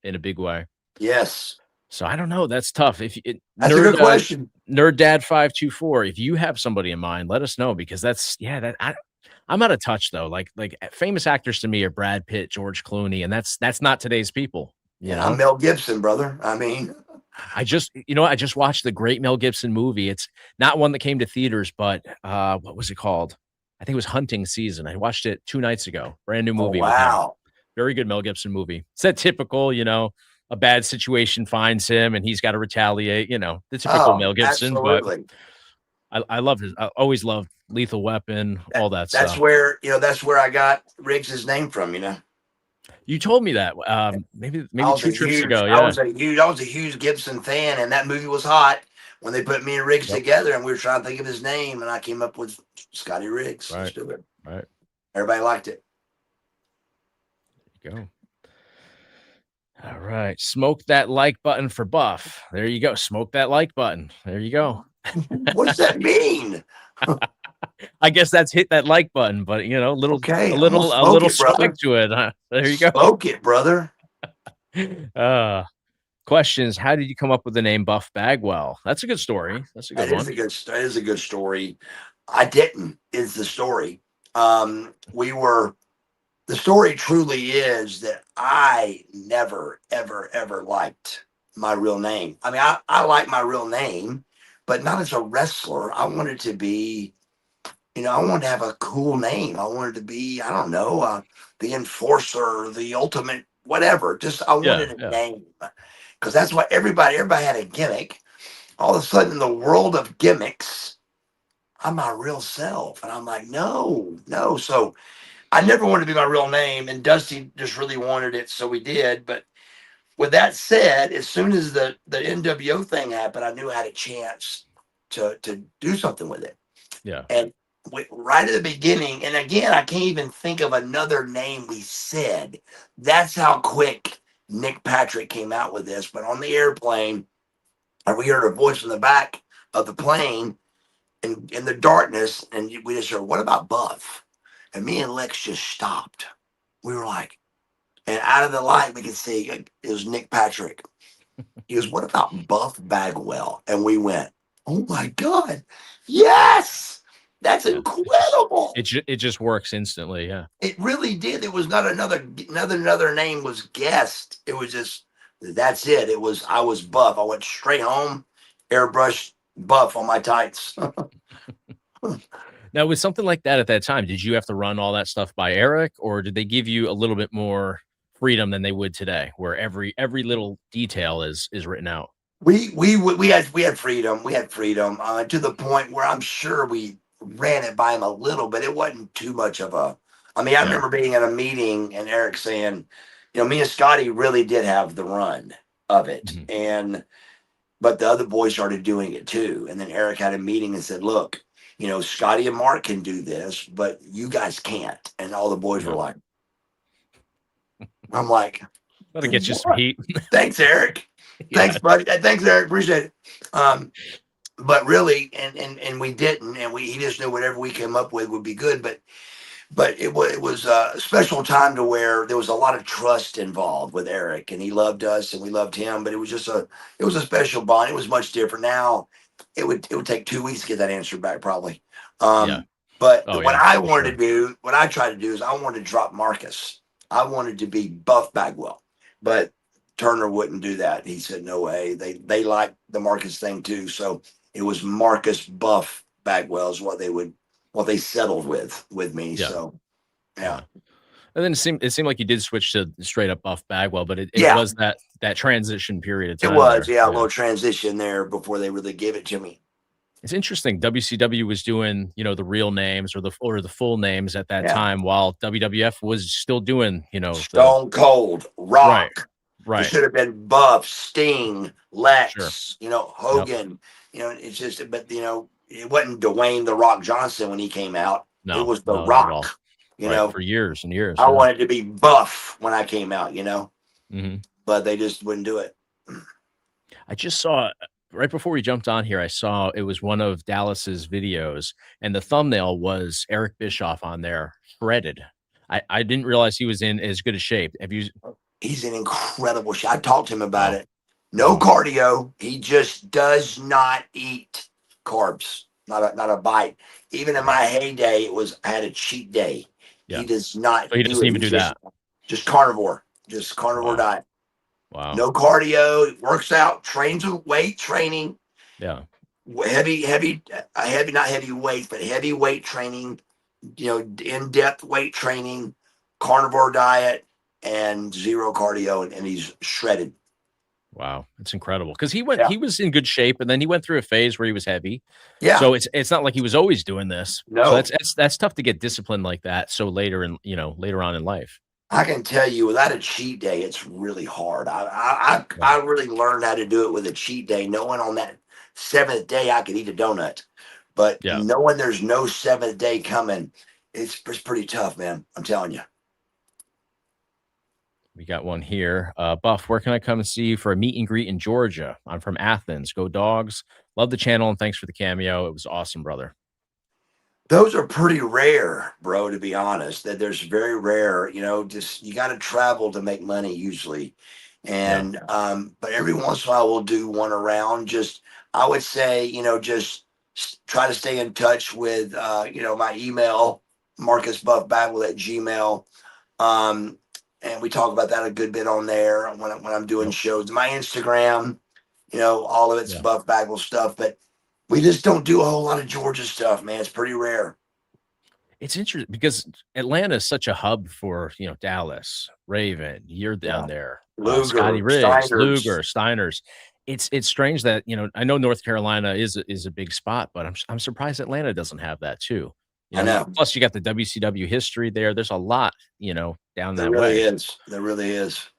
[SPEAKER 1] in a big way.
[SPEAKER 2] Yes.
[SPEAKER 1] So I don't know, that's tough. If it
[SPEAKER 2] That's a good question.
[SPEAKER 1] nerd dad 524, if you have somebody in mind, let us know because that's yeah, that I'm out of touch though. Like famous actors to me are Brad Pitt, George Clooney, and that's not today's people, you
[SPEAKER 2] Yeah, I'm
[SPEAKER 1] know?
[SPEAKER 2] Mel Gibson, brother. I mean,
[SPEAKER 1] I just you know what? I just watched the great Mel Gibson movie. It's not one that came to theaters, but what was it called? I think it was Hunting Season. I watched it 2 nights ago. Brand new
[SPEAKER 2] oh
[SPEAKER 1] movie with him.
[SPEAKER 2] wow.
[SPEAKER 1] Very good Mel Gibson movie. It's that typical, a bad situation finds him and he's got to retaliate, the typical
[SPEAKER 2] Oh,
[SPEAKER 1] Mel Gibson, but
[SPEAKER 2] absolutely.
[SPEAKER 1] I love his I always loved Lethal Weapon, all that
[SPEAKER 2] That's
[SPEAKER 1] stuff.
[SPEAKER 2] where that's where I got Riggs's name from.
[SPEAKER 1] You told me that, maybe 2 trips ago, yeah.
[SPEAKER 2] I was a huge Gibson fan, and that movie was hot when they put me and Riggs
[SPEAKER 1] Yep,
[SPEAKER 2] together, and we were trying to think of his name, and I came up with Scotty Riggs. Let's
[SPEAKER 1] right,
[SPEAKER 2] do it.
[SPEAKER 1] right.
[SPEAKER 2] Everybody liked it.
[SPEAKER 1] There you go. All right, smoke that like button for Buff. There you go, smoke that like button. There you go.
[SPEAKER 2] What does that mean?
[SPEAKER 1] I guess that's hit that like button, but, little
[SPEAKER 2] Okay,
[SPEAKER 1] a
[SPEAKER 2] I'm gonna
[SPEAKER 1] little a
[SPEAKER 2] smoke
[SPEAKER 1] little
[SPEAKER 2] it,
[SPEAKER 1] swag
[SPEAKER 2] brother.
[SPEAKER 1] to it, huh? There you go.
[SPEAKER 2] Smoke it, brother.
[SPEAKER 1] Uh Questions. How did you come up with the name Buff Bagwell? That's a good story. That's a good one.
[SPEAKER 2] That is a good story. I didn't is the story. We were the story truly is that I never, ever, ever liked my real name. I mean, I like my real name, but not as a wrestler. I wanted to be, I wanted to have a cool name. I wanted to be, I don't know, the enforcer, the ultimate, whatever. Just I
[SPEAKER 1] Yeah,
[SPEAKER 2] wanted a
[SPEAKER 1] yeah.
[SPEAKER 2] name because that's what everybody had a gimmick. All of a sudden, in the world of gimmicks, I'm my real self, and I'm like, no, no. So I never wanted to be my real name, and Dusty just really wanted it, so we did. But with that said, as soon as the NWO thing happened, I knew I had a chance to do something with it.
[SPEAKER 1] Yeah.
[SPEAKER 2] And right at the beginning, and again, I can't even think of another name we said. That's how quick Nick Patrick came out with this. But on the airplane, and we heard a voice in the back of the plane in the darkness, and we just heard, "What about Buff?" And me and Lex just stopped. We were like, and out of the light, we could see it was Nick Patrick. He goes, "What about Buff Bagwell?" And we went, "Oh my God, yes, that's
[SPEAKER 1] Yeah. It just
[SPEAKER 2] incredible."
[SPEAKER 1] it just works instantly, yeah.
[SPEAKER 2] It really did. It was not another name was guessed. It was just that's it. It was I was Buff. I went straight home, airbrush Buff on my tights.
[SPEAKER 1] Now, with something like that at that time, did you have to run all that stuff by Eric, or did they give you a little bit more freedom than they would today, where every little detail is written out?
[SPEAKER 2] We had freedom. We had freedom to the point where I'm sure we ran it by him a little, but it wasn't too much of a. I mean, I
[SPEAKER 1] Yeah.
[SPEAKER 2] remember being at a meeting and Eric saying, me and Scotty really did have the run of it,
[SPEAKER 1] Mhm.
[SPEAKER 2] and but the other boys started doing it too. And then Eric had a meeting and said, "Look, Scotty and Mark can do this, but you guys can't." And all the boys were
[SPEAKER 1] Yeah.
[SPEAKER 2] like, "I'm like,
[SPEAKER 1] That'll get you some
[SPEAKER 2] what?
[SPEAKER 1] heat.
[SPEAKER 2] Thanks, Eric. Thanks,
[SPEAKER 1] Yeah.
[SPEAKER 2] buddy. Thanks, Eric. Appreciate it." But really, and we didn't, and he just knew whatever we came up with would be good. But it was a special time to where there was a lot of trust involved with Eric, and he loved us, and we loved him. But it was a special bond. It was much different. Now, it would take 2 weeks to get that answer back, probably.
[SPEAKER 1] Yeah.
[SPEAKER 2] But
[SPEAKER 1] Oh,
[SPEAKER 2] what
[SPEAKER 1] yeah,
[SPEAKER 2] I
[SPEAKER 1] for
[SPEAKER 2] wanted to
[SPEAKER 1] sure.
[SPEAKER 2] do, what I tried to do, is I wanted to drop Marcus. I wanted to be Buff Bagwell, but Turner wouldn't do that. He said no way. They liked the Marcus thing too, so it was Marcus Buff Bagwell is what they settled with me.
[SPEAKER 1] Yeah,
[SPEAKER 2] So yeah,
[SPEAKER 1] yeah. And then it seemed like you did switch to straight up Buff Bagwell, but it
[SPEAKER 2] yeah,
[SPEAKER 1] was that transition period of
[SPEAKER 2] it
[SPEAKER 1] time
[SPEAKER 2] was
[SPEAKER 1] there.
[SPEAKER 2] yeah a
[SPEAKER 1] Yeah.
[SPEAKER 2] little transition there before they really gave it to me.
[SPEAKER 1] It's interesting. WCW was doing, the real names or the full names at that
[SPEAKER 2] Yeah,
[SPEAKER 1] time, while WWF was still doing, the
[SPEAKER 2] Stone Cold,
[SPEAKER 1] right,
[SPEAKER 2] Rock. It
[SPEAKER 1] right,
[SPEAKER 2] should have been Buff, Sting,
[SPEAKER 1] sure,
[SPEAKER 2] Lex,
[SPEAKER 1] yep,
[SPEAKER 2] Hogan. It's just, but it wasn't Dwayne the Rock Johnson when he came out. It
[SPEAKER 1] no,
[SPEAKER 2] was the
[SPEAKER 1] no, not at all.
[SPEAKER 2] Rock. You
[SPEAKER 1] Right,
[SPEAKER 2] know,
[SPEAKER 1] for years and years,
[SPEAKER 2] I
[SPEAKER 1] yeah.
[SPEAKER 2] wanted to be Buff when I came out.
[SPEAKER 1] Mhm.
[SPEAKER 2] But they just wouldn't do it.
[SPEAKER 1] I just saw. right before we jumped on here, I saw it was one of Dallas's videos, and the thumbnail was Eric Bischoff on there, shredded. I didn't realize he was in as good a shape. Have you?
[SPEAKER 2] He's in incredible shape. I talked to him about
[SPEAKER 1] Wow,
[SPEAKER 2] it. No
[SPEAKER 1] wow,
[SPEAKER 2] cardio. He just does not eat carbs. Not a bite. Even in
[SPEAKER 1] wow.
[SPEAKER 2] my heyday, I had a cheat day.
[SPEAKER 1] Yeah.
[SPEAKER 2] He does not
[SPEAKER 1] So he
[SPEAKER 2] do
[SPEAKER 1] doesn't
[SPEAKER 2] it.
[SPEAKER 1] even
[SPEAKER 2] He's
[SPEAKER 1] do that.
[SPEAKER 2] just carnivore. Just carnivore
[SPEAKER 1] Wow,
[SPEAKER 2] diet.
[SPEAKER 1] wow.
[SPEAKER 2] No cardio. Works out. Trains with weight training.
[SPEAKER 1] Yeah,
[SPEAKER 2] Heavy, not heavy weight, but heavy weight training. In-depth weight training, carnivore diet, and zero cardio, and he's shredded.
[SPEAKER 1] wow. It's incredible because
[SPEAKER 2] Yeah,
[SPEAKER 1] he was in good shape, and then he went through a phase where he was heavy.
[SPEAKER 2] yeah.
[SPEAKER 1] So it's not like he was always doing this. So
[SPEAKER 2] No,
[SPEAKER 1] that's tough to get disciplined like that. So later on in life.
[SPEAKER 2] I can tell you, without a cheat day, it's really hard.
[SPEAKER 1] Yeah,
[SPEAKER 2] I really learned how to do it with a cheat day, knowing on that seventh day I could eat a donut, but
[SPEAKER 1] yeah.
[SPEAKER 2] knowing there's no seventh day coming, it's pretty tough, man. I'm telling you.
[SPEAKER 1] We got one here. Buff, where can I come and see you for a meet and greet in Georgia? I'm from Athens. Go dogs. Love the channel and thanks for the cameo. It was awesome, brother.
[SPEAKER 2] Those are pretty rare, bro, to be honest. That there's very rare, just you got to travel to make money usually.
[SPEAKER 1] Yeah,
[SPEAKER 2] And but every once in a while we'll do one around. Just I would say, just try to stay in touch with my email, Marcus Buff Bagwell at Gmail. Um and we talk about that a good bit on there when I'm doing
[SPEAKER 1] yep,
[SPEAKER 2] shows. My Instagram, all of it's
[SPEAKER 1] yeah.
[SPEAKER 2] Buff Bagwell stuff, but we just don't do a whole lot of Georgia stuff, man. It's pretty rare.
[SPEAKER 1] It's interesting because Atlanta is such a hub for, Dallas, Raven, you're down
[SPEAKER 2] Yeah.
[SPEAKER 1] there, Scotty
[SPEAKER 2] Luger,
[SPEAKER 1] Riggs,
[SPEAKER 2] Steiners.
[SPEAKER 1] Luger, Steiners. It's strange that, I know North Carolina is a big spot, but I'm surprised Atlanta doesn't have that too.
[SPEAKER 2] I know.
[SPEAKER 1] Plus you got the WCW history there. There's a lot, down
[SPEAKER 2] There
[SPEAKER 1] that
[SPEAKER 2] really
[SPEAKER 1] way.
[SPEAKER 2] is. There really is.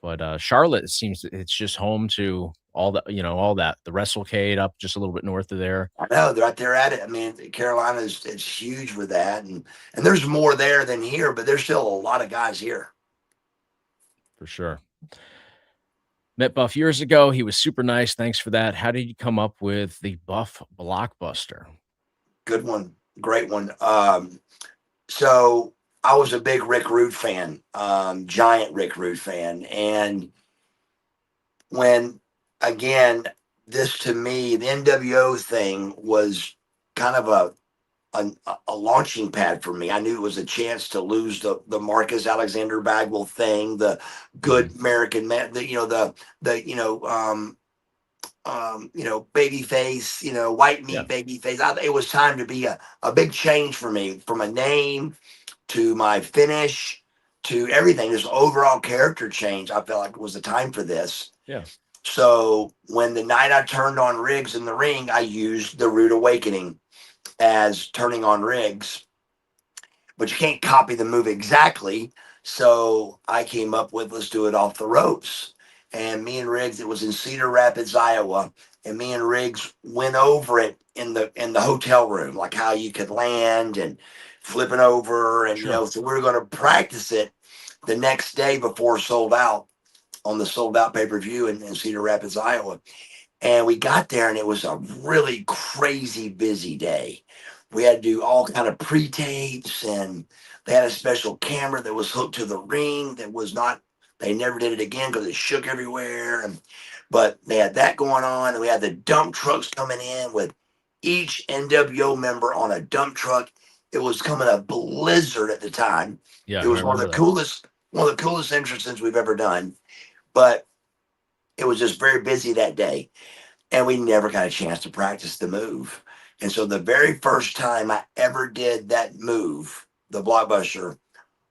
[SPEAKER 1] But Charlotte seems it's just home to all that the WrestleCade up just a little bit north of there
[SPEAKER 2] I know. They're right there at it. I mean, Carolina's it's huge with that, and there's more there than here, but there's still a lot of guys here.
[SPEAKER 1] for sure. Met Buff years ago. He was super nice. Thanks for that. How did you come up with the Buff Blockbuster?
[SPEAKER 2] Good one. Great one. So I was a big Rick Rude fan, giant Rick Rude fan, and when again, this to me, the NWO thing was kind of a launching pad for me. I knew it was a chance to lose the Marcus Alexander Bagwell thing, the good
[SPEAKER 1] Mhm.
[SPEAKER 2] American man, the baby face, white
[SPEAKER 1] Yeah,
[SPEAKER 2] meat baby face. It was time to be a big change for me, from a name to my finish to everything. This overall character change. I felt like it was the time for this.
[SPEAKER 1] yeah,
[SPEAKER 2] So when the night I turned on Riggs in the ring, I used the Rude Awakening as turning on Riggs, but you can't copy the move exactly. So I came up with, let's do it off the ropes. And me and Riggs, it was in Cedar Rapids, Iowa, and me and Riggs went over it in the hotel room, like how you could land and flipping over, and
[SPEAKER 1] sure.
[SPEAKER 2] so we were going to practice it the next day before sold out on the sold out pay per view in Cedar Rapids, Iowa. And we got there, and it was a really crazy busy day. We had to do all kind of pre-tapes, and they had a special camera that was hooked to the ring that was not, they never did it again because it shook everywhere. But they had that going on, and we had the dump trucks coming in with each NWO member on a dump truck. It was coming a blizzard at the time.
[SPEAKER 1] Yeah,
[SPEAKER 2] It
[SPEAKER 1] I
[SPEAKER 2] was
[SPEAKER 1] remember that.
[SPEAKER 2] one of the coolest entrances we've ever done. But it was just very busy that day, and we never got a chance to practice the move. And so the very first time I ever did that move, the blockbuster,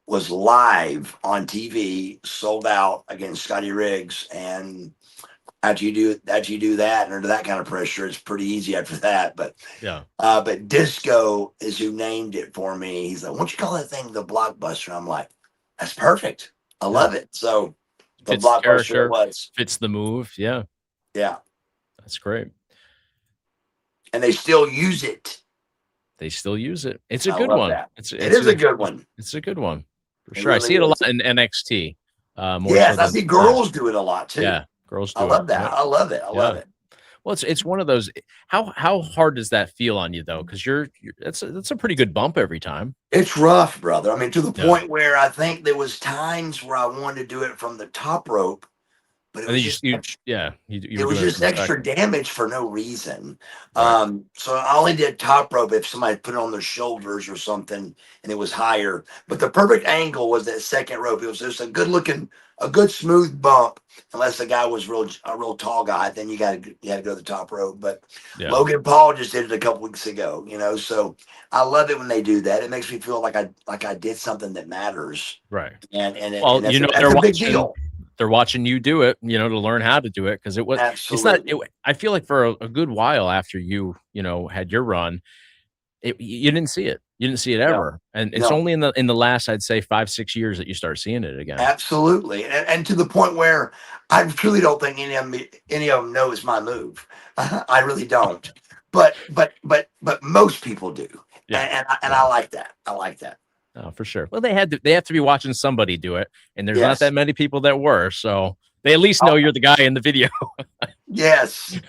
[SPEAKER 2] was live on TV, sold out against Scotty Riggs. And after you do that and under that kind of pressure, it's pretty easy after that.
[SPEAKER 1] Yeah,
[SPEAKER 2] But Disco is who named it for me. He's like, "Why don't you call that thing the blockbuster?" I'm like, "That's perfect. I
[SPEAKER 1] yeah.
[SPEAKER 2] love it." So the
[SPEAKER 1] Fits the
[SPEAKER 2] blockbuster it
[SPEAKER 1] character,
[SPEAKER 2] was.
[SPEAKER 1] fits the move. Yeah,
[SPEAKER 2] Yeah.
[SPEAKER 1] that's great.
[SPEAKER 2] And they still use it.
[SPEAKER 1] They still use it. It's a
[SPEAKER 2] I
[SPEAKER 1] good
[SPEAKER 2] love
[SPEAKER 1] one.
[SPEAKER 2] that.
[SPEAKER 1] It's
[SPEAKER 2] It
[SPEAKER 1] it's
[SPEAKER 2] is a
[SPEAKER 1] a
[SPEAKER 2] good one.
[SPEAKER 1] it's a good one for
[SPEAKER 2] It
[SPEAKER 1] sure. I
[SPEAKER 2] really
[SPEAKER 1] see it a lot
[SPEAKER 2] is.
[SPEAKER 1] in NXT, more so
[SPEAKER 2] Yes, I
[SPEAKER 1] than
[SPEAKER 2] see girls do it a lot too.
[SPEAKER 1] yeah, girls
[SPEAKER 2] I
[SPEAKER 1] do it.
[SPEAKER 2] love that.
[SPEAKER 1] Yep.
[SPEAKER 2] I love it. I love
[SPEAKER 1] Yeah.
[SPEAKER 2] it.
[SPEAKER 1] Well, it's one of those. How hard does that feel on you though? Because you're that's a pretty good bump every time.
[SPEAKER 2] It's rough, brother. I mean, to the
[SPEAKER 1] Yeah,
[SPEAKER 2] point where I think there was times where I wanted to do it from the top rope, but it
[SPEAKER 1] and then
[SPEAKER 2] was
[SPEAKER 1] you
[SPEAKER 2] just
[SPEAKER 1] you yeah you
[SPEAKER 2] it
[SPEAKER 1] were
[SPEAKER 2] was
[SPEAKER 1] doing it
[SPEAKER 2] just
[SPEAKER 1] from the
[SPEAKER 2] extra
[SPEAKER 1] second.
[SPEAKER 2] damage for no reason.
[SPEAKER 1] Right.
[SPEAKER 2] So I only did top rope if somebody put it on their shoulders or something and it was higher. But the perfect angle was that second rope. It was just a good smooth bump. Unless the guy was a real tall guy, then you got to go to the top rope. But
[SPEAKER 1] Yeah.
[SPEAKER 2] Logan Paul just did it a couple weeks ago, you know. So I love it when they do that. It makes me feel like I did something that matters,
[SPEAKER 1] Right.
[SPEAKER 2] and
[SPEAKER 1] Well, you know
[SPEAKER 2] that's a big deal.
[SPEAKER 1] they're watching you do it, to learn how to do it because it's not.
[SPEAKER 2] Absolutely,
[SPEAKER 1] I feel like for a good while after you had your run, you didn't see it. You didn't see it
[SPEAKER 2] no,
[SPEAKER 1] ever, and it's
[SPEAKER 2] no.
[SPEAKER 1] only in the last I'd say 5-6 years that you start seeing it again.
[SPEAKER 2] Absolutely, and to the point where I truly don't think any of them know it's my move. I really don't. But most people do,
[SPEAKER 1] Yeah.
[SPEAKER 2] and I
[SPEAKER 1] Yeah.
[SPEAKER 2] like that. I like that.
[SPEAKER 1] Oh, for sure. Well, they have to be watching somebody do it, and there's not
[SPEAKER 2] Yes.
[SPEAKER 1] that many people that were, so they at least know
[SPEAKER 2] Oh,
[SPEAKER 1] you're the guy in the video.
[SPEAKER 2] yes.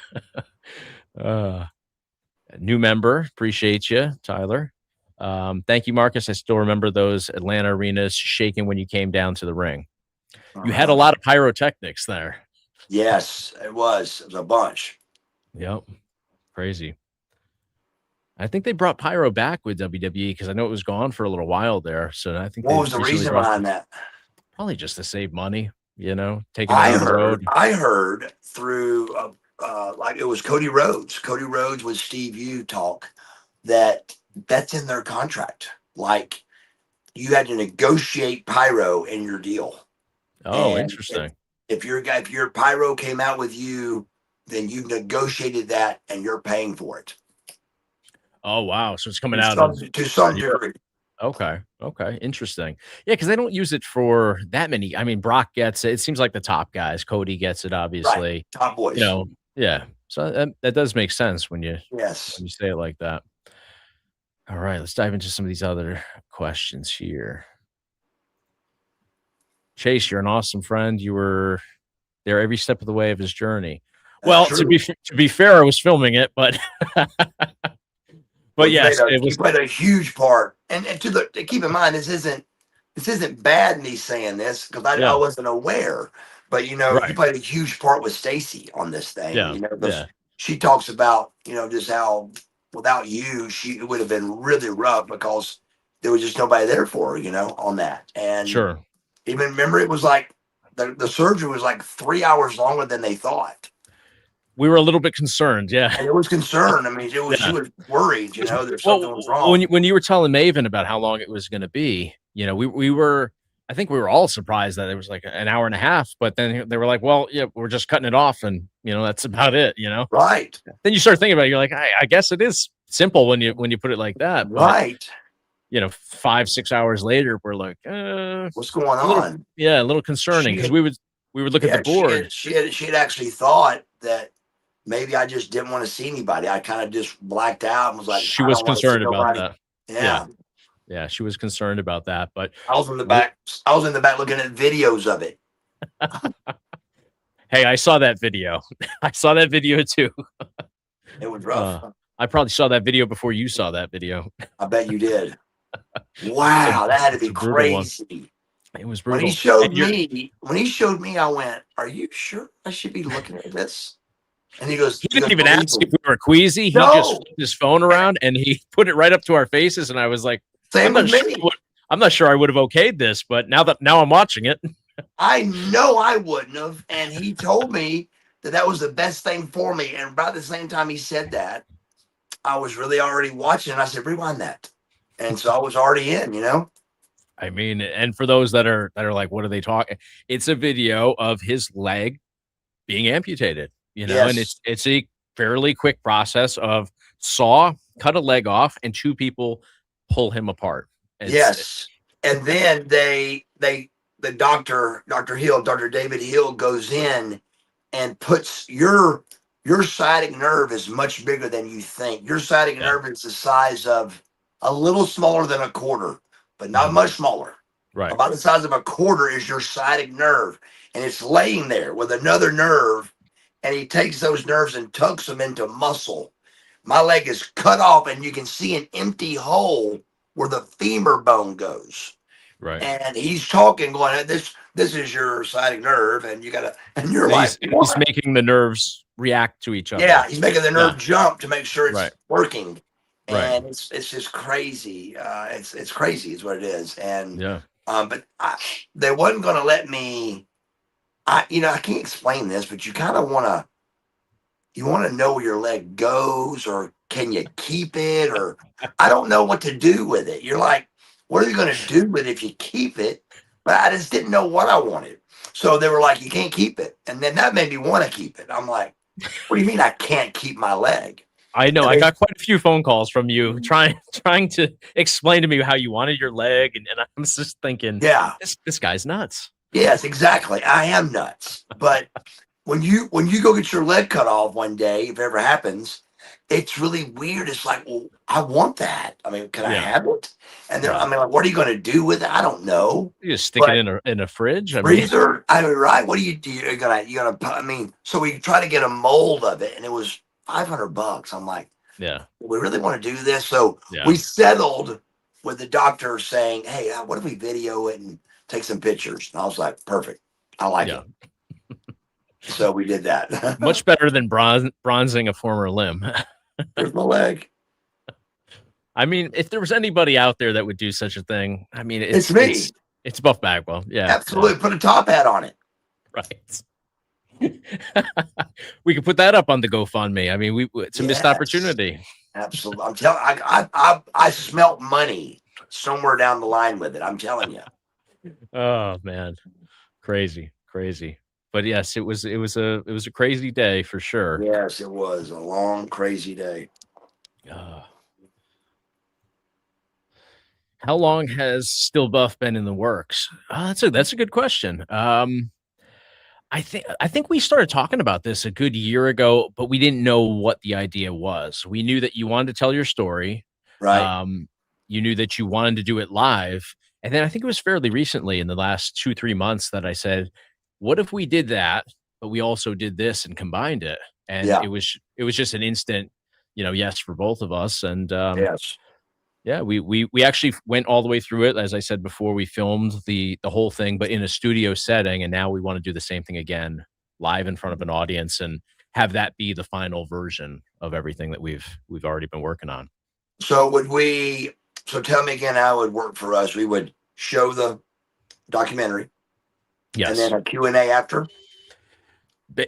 [SPEAKER 1] Uh, New member, appreciate you, Tyler. Thank you, Marcus. I still remember those Atlanta arenas shaking when you came down to the ring. You had a
[SPEAKER 2] Uh-huh.
[SPEAKER 1] lot of pyrotechnics there.
[SPEAKER 2] Yes, it was. It was a bunch.
[SPEAKER 1] Yep, crazy. I think they brought pyro back with WWE because I know it was gone for a little while there. So I think
[SPEAKER 2] What
[SPEAKER 1] they
[SPEAKER 2] was the
[SPEAKER 1] recently
[SPEAKER 2] reason
[SPEAKER 1] brought
[SPEAKER 2] behind that?
[SPEAKER 1] probably just to save money, taking it on the road.
[SPEAKER 2] I heard through like it was Cody Rhodes. Cody Rhodes with Steve U talk that that's in their contract. Like you had to negotiate pyro in your deal.
[SPEAKER 1] Oh,
[SPEAKER 2] And
[SPEAKER 1] interesting.
[SPEAKER 2] if your pyro came out with you, then you negotiated that and you're paying for it
[SPEAKER 1] Oh, wow. So it's coming out of
[SPEAKER 2] to some
[SPEAKER 1] your
[SPEAKER 2] degree.
[SPEAKER 1] okay. Okay. Interesting. Yeah, because they don't use it for that many. I mean, Brock gets it. It seems like the top guys. Cody gets it,
[SPEAKER 2] Right.
[SPEAKER 1] obviously.
[SPEAKER 2] Top
[SPEAKER 1] You
[SPEAKER 2] boys.
[SPEAKER 1] know, yeah. So that does make sense when
[SPEAKER 2] Yes.
[SPEAKER 1] you say it like that. All right, let's dive into some of these other questions here. Chase, you're an awesome friend. You were there every step of the way of his journey.
[SPEAKER 2] That's
[SPEAKER 1] Well,
[SPEAKER 2] true.
[SPEAKER 1] to be fair, I was filming it, but
[SPEAKER 2] Well,
[SPEAKER 1] yes, it
[SPEAKER 2] you
[SPEAKER 1] was.
[SPEAKER 2] played a huge part. And to keep in mind, this isn't bad me saying this because I
[SPEAKER 1] Yeah,
[SPEAKER 2] wasn't aware. But you
[SPEAKER 1] right.
[SPEAKER 2] played a huge part with Stacy on this thing.
[SPEAKER 1] Yeah,
[SPEAKER 2] Because
[SPEAKER 1] yeah,
[SPEAKER 2] she talks about just how without you, it would have been really rough because there was just nobody there for her. On that. And
[SPEAKER 1] sure.
[SPEAKER 2] even remember, it was like the surgery was like 3 hours longer than they thought.
[SPEAKER 1] We were a little bit concerned. Yeah,
[SPEAKER 2] And it was concerned. I mean, she
[SPEAKER 1] yeah.
[SPEAKER 2] was worried, that something
[SPEAKER 1] Well,
[SPEAKER 2] was wrong.
[SPEAKER 1] when you were telling Maven about how long it was going to be, we were. I think we were all surprised that it was like an hour and a half, but then they were like, "Well, yeah, we're just cutting it off, and that's about it."
[SPEAKER 2] Right.
[SPEAKER 1] Then you start thinking about it, you're like, I guess it is simple when you put it like that, but
[SPEAKER 2] Right.
[SPEAKER 1] 5-6 hours later, we're like,
[SPEAKER 2] What's going
[SPEAKER 1] a little,
[SPEAKER 2] on?
[SPEAKER 1] yeah, a little concerning
[SPEAKER 2] She
[SPEAKER 1] because
[SPEAKER 2] had,
[SPEAKER 1] we would look at the
[SPEAKER 2] yeah,
[SPEAKER 1] board.
[SPEAKER 2] she had actually thought that maybe I just didn't want to see anybody. I kind of just blacked out and was like,
[SPEAKER 1] She
[SPEAKER 2] I
[SPEAKER 1] was
[SPEAKER 2] don't want to see
[SPEAKER 1] concerned about
[SPEAKER 2] nobody.
[SPEAKER 1] that. Yeah,
[SPEAKER 2] Yeah.
[SPEAKER 1] yeah, she was concerned about that. But
[SPEAKER 2] I was in the
[SPEAKER 1] w-
[SPEAKER 2] back. I was in the back looking at videos of it.
[SPEAKER 1] hey, I saw that video. I saw that video too.
[SPEAKER 2] It was rough.
[SPEAKER 1] I probably saw that video before you saw that video.
[SPEAKER 2] I bet you did.
[SPEAKER 1] It's a
[SPEAKER 2] Wow, that had to
[SPEAKER 1] it's
[SPEAKER 2] be
[SPEAKER 1] a brutal one.
[SPEAKER 2] crazy.
[SPEAKER 1] It was
[SPEAKER 2] When
[SPEAKER 1] brutal. And you're
[SPEAKER 2] he showed me, I went, "Are you sure I should be looking at this?" And
[SPEAKER 1] he didn't even
[SPEAKER 2] "Believe
[SPEAKER 1] ask
[SPEAKER 2] me."
[SPEAKER 1] if we were queasy. He just
[SPEAKER 2] No,
[SPEAKER 1] flipped his phone around and he put it right up to our faces. And I was like, I'm
[SPEAKER 2] same with
[SPEAKER 1] not sure.
[SPEAKER 2] me.
[SPEAKER 1] I'm not sure I would have okayed this, but now I'm watching it.
[SPEAKER 2] I know I wouldn't have. And he told me that was the best thing for me. And about the same time he said that, I was really already watching. And I said, rewind that. And so I was already in.
[SPEAKER 1] I mean, and for those that are like, what are they talking? It's a video of his leg being amputated, and
[SPEAKER 2] Yes.
[SPEAKER 1] it's a fairly quick process of cut a leg off, and two people pull him apart.
[SPEAKER 2] Yes. And then the Dr. Hill, Dr. David Hill goes in and puts your sciatic nerve is much bigger than you think. Your sciatic
[SPEAKER 1] Yeah,
[SPEAKER 2] nerve is the size of a little smaller than a quarter, but not
[SPEAKER 1] mhm,
[SPEAKER 2] much smaller.
[SPEAKER 1] right.
[SPEAKER 2] About the size of a quarter is your sciatic nerve, and it's laying there with another nerve, and he takes those nerves and tucks them into muscle. My leg is cut off, and you can see an empty hole where the femur bone goes.
[SPEAKER 1] Right.
[SPEAKER 2] And he's talking, going, "This is your sciatic nerve, and you gotta." And you're
[SPEAKER 1] So
[SPEAKER 2] like,
[SPEAKER 1] he's
[SPEAKER 2] "What?"
[SPEAKER 1] making the nerves react to each
[SPEAKER 2] Yeah,
[SPEAKER 1] other.
[SPEAKER 2] he's making the
[SPEAKER 1] Yeah.
[SPEAKER 2] nerve jump to make sure it's
[SPEAKER 1] Right.
[SPEAKER 2] working,
[SPEAKER 1] Right.
[SPEAKER 2] and it's just crazy. It's crazy, is what it is. And
[SPEAKER 1] Yeah.
[SPEAKER 2] but they wasn't going to let me. I can't explain this, but you want to know where your leg goes, or can you keep it, or I don't know what to do with it. You're like, what are you going to do with it if you keep it? But I just didn't know what I wanted. So they were like, you can't keep it. And then that made me want to keep it. I'm like, what do you mean I can't keep my leg?
[SPEAKER 1] I know.
[SPEAKER 2] And
[SPEAKER 1] I
[SPEAKER 2] they,
[SPEAKER 1] got quite a few phone calls from you trying to explain to me how you wanted your leg, and I'm just thinking,
[SPEAKER 2] yeah,
[SPEAKER 1] this guy's nuts.
[SPEAKER 2] yes, exactly. I am nuts. But when you go get your leg cut off one day, if it ever happens, it's really weird. It's like, well, I want that. I mean, can I
[SPEAKER 1] Yeah.
[SPEAKER 2] have it? And then
[SPEAKER 1] Yeah.
[SPEAKER 2] I mean, like, what are you going to do with it? I don't know.
[SPEAKER 1] You just stick it
[SPEAKER 2] But
[SPEAKER 1] in a fridge. I mean,
[SPEAKER 2] freezer, I mean, right? What do you do? You're gonna. I mean, so we try to get a mold of it, and it was $500. I'm like,
[SPEAKER 1] yeah.
[SPEAKER 2] we really want to do this? So
[SPEAKER 1] Yeah.
[SPEAKER 2] we settled with the doctor saying, hey, what if we video it and take some pictures? And I was like, perfect. I like
[SPEAKER 1] Yeah.
[SPEAKER 2] it. So we did that.
[SPEAKER 1] Much better than bronzing a former limb.
[SPEAKER 2] There's my leg.
[SPEAKER 1] I mean, if there was anybody out there that would do such a thing, I mean,
[SPEAKER 2] It's me.
[SPEAKER 1] it's Buff Bagwell. Yeah.
[SPEAKER 2] Absolutely. Put a top hat on it.
[SPEAKER 1] Right. We could put that up on the GoFundMe. I mean, it's a missed
[SPEAKER 2] Yes.
[SPEAKER 1] opportunity.
[SPEAKER 2] Absolutely. I'm telling. I smelt money somewhere down the line with it. I'm telling you.
[SPEAKER 1] Oh man, crazy. But yes, it was a crazy day for sure.
[SPEAKER 2] Yes, it was a long, crazy day.
[SPEAKER 1] Uh, how long has Still Buff been in the works? That's a good question. I think we started talking about this a good year ago, but we didn't know what the idea was. We knew that you wanted to tell your story.
[SPEAKER 2] Right.
[SPEAKER 1] Um, you knew that you wanted to do it live. And then I think it was fairly recently in the last 2, 3 months that I said, what if we did that, but we also did this and combined it? And
[SPEAKER 2] Yeah.
[SPEAKER 1] it was just an instant, yes for both of us. And
[SPEAKER 2] Yes.
[SPEAKER 1] yeah, we actually went all the way through it. As I said before, we filmed the whole thing, but in a studio setting, and now we want to do the same thing again, live in front of an audience, and have that be the final version of everything that we've already been working on.
[SPEAKER 2] So would we? So tell me again how it would work for us. We would show the documentary,
[SPEAKER 1] Yes.
[SPEAKER 2] and then a Q&A after.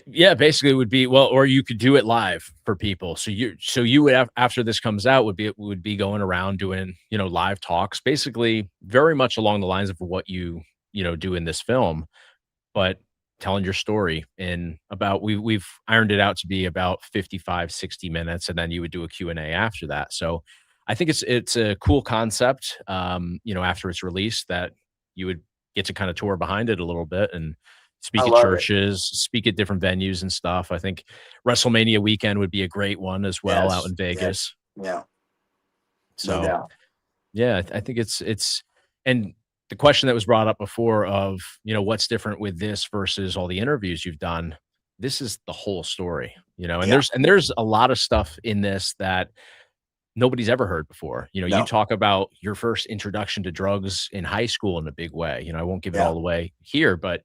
[SPEAKER 1] Yeah, basically it would be, well, or you could do it live for people. So you would have, after this comes out, would be going around doing, live talks, basically very much along the lines of what you do in this film, but telling your story in about, we've ironed it out to be about 55, 60 minutes. And then you would do a Q&A after that. So I think it's a cool concept, after it's released, that you would get to kind of tour behind it a little bit and
[SPEAKER 2] I
[SPEAKER 1] speak at
[SPEAKER 2] love it.
[SPEAKER 1] churches, speak at different venues and stuff. I think WrestleMania weekend would be a great one as well, out
[SPEAKER 2] Yes.
[SPEAKER 1] in Vegas.
[SPEAKER 2] Yes. Yeah. No
[SPEAKER 1] So
[SPEAKER 2] doubt.
[SPEAKER 1] yeah, I think it's and the question that was brought up before of, what's different with this versus all the interviews you've done. This is the whole story, and
[SPEAKER 2] Yeah.
[SPEAKER 1] there's a lot of stuff in this that nobody's ever heard before. You
[SPEAKER 2] No.
[SPEAKER 1] talk about your first introduction to drugs in high school in a big way. I won't give it
[SPEAKER 2] Yeah.
[SPEAKER 1] all away here, but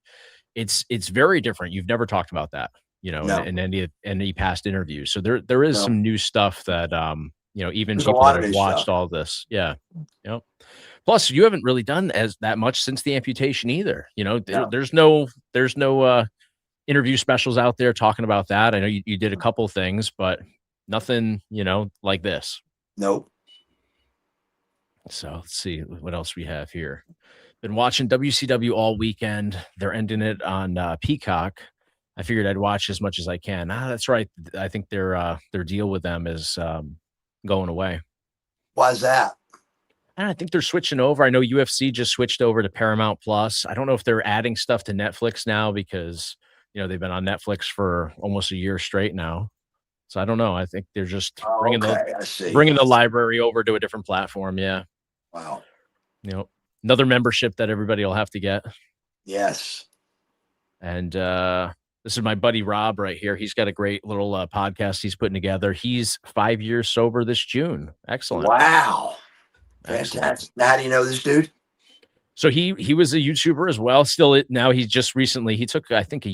[SPEAKER 1] it's very different. You've never talked about that,
[SPEAKER 2] No.
[SPEAKER 1] in any past interviews. So there is
[SPEAKER 2] No.
[SPEAKER 1] some new stuff that even
[SPEAKER 2] There's a
[SPEAKER 1] people
[SPEAKER 2] lot
[SPEAKER 1] that
[SPEAKER 2] of
[SPEAKER 1] have
[SPEAKER 2] new
[SPEAKER 1] watched
[SPEAKER 2] stuff.
[SPEAKER 1] all this. Yeah. Yep. Plus, you haven't really done as that much since the amputation either.
[SPEAKER 2] No.
[SPEAKER 1] There's no interview specials out there talking about that. I know you did a couple things, but nothing, like this.
[SPEAKER 2] Nope.
[SPEAKER 1] So let's see what else we have here. Been watching WCW all weekend. They're ending it on Peacock. I figured I'd watch as much as I can. That's right. I think their deal with them is going away.
[SPEAKER 2] Why is that?
[SPEAKER 1] And I think they're switching over. I know UFC just switched over to Paramount Plus. I don't know if they're adding stuff to Netflix now because they've been on Netflix for almost a year straight now. So I don't know. I think they're just bringing
[SPEAKER 2] I see.
[SPEAKER 1] the library over to a different platform. Yeah.
[SPEAKER 2] Wow.
[SPEAKER 1] Another membership that everybody will have to get.
[SPEAKER 2] Yes.
[SPEAKER 1] And the This is my buddy Rob right here. He's got a great little podcast he's putting together. He's 5 years sober this June. Excellent.
[SPEAKER 2] Wow.
[SPEAKER 1] Excellent.
[SPEAKER 2] Fantastic. Now, how do you know this dude?
[SPEAKER 1] So he was a YouTuber as well. Now he just recently he took I think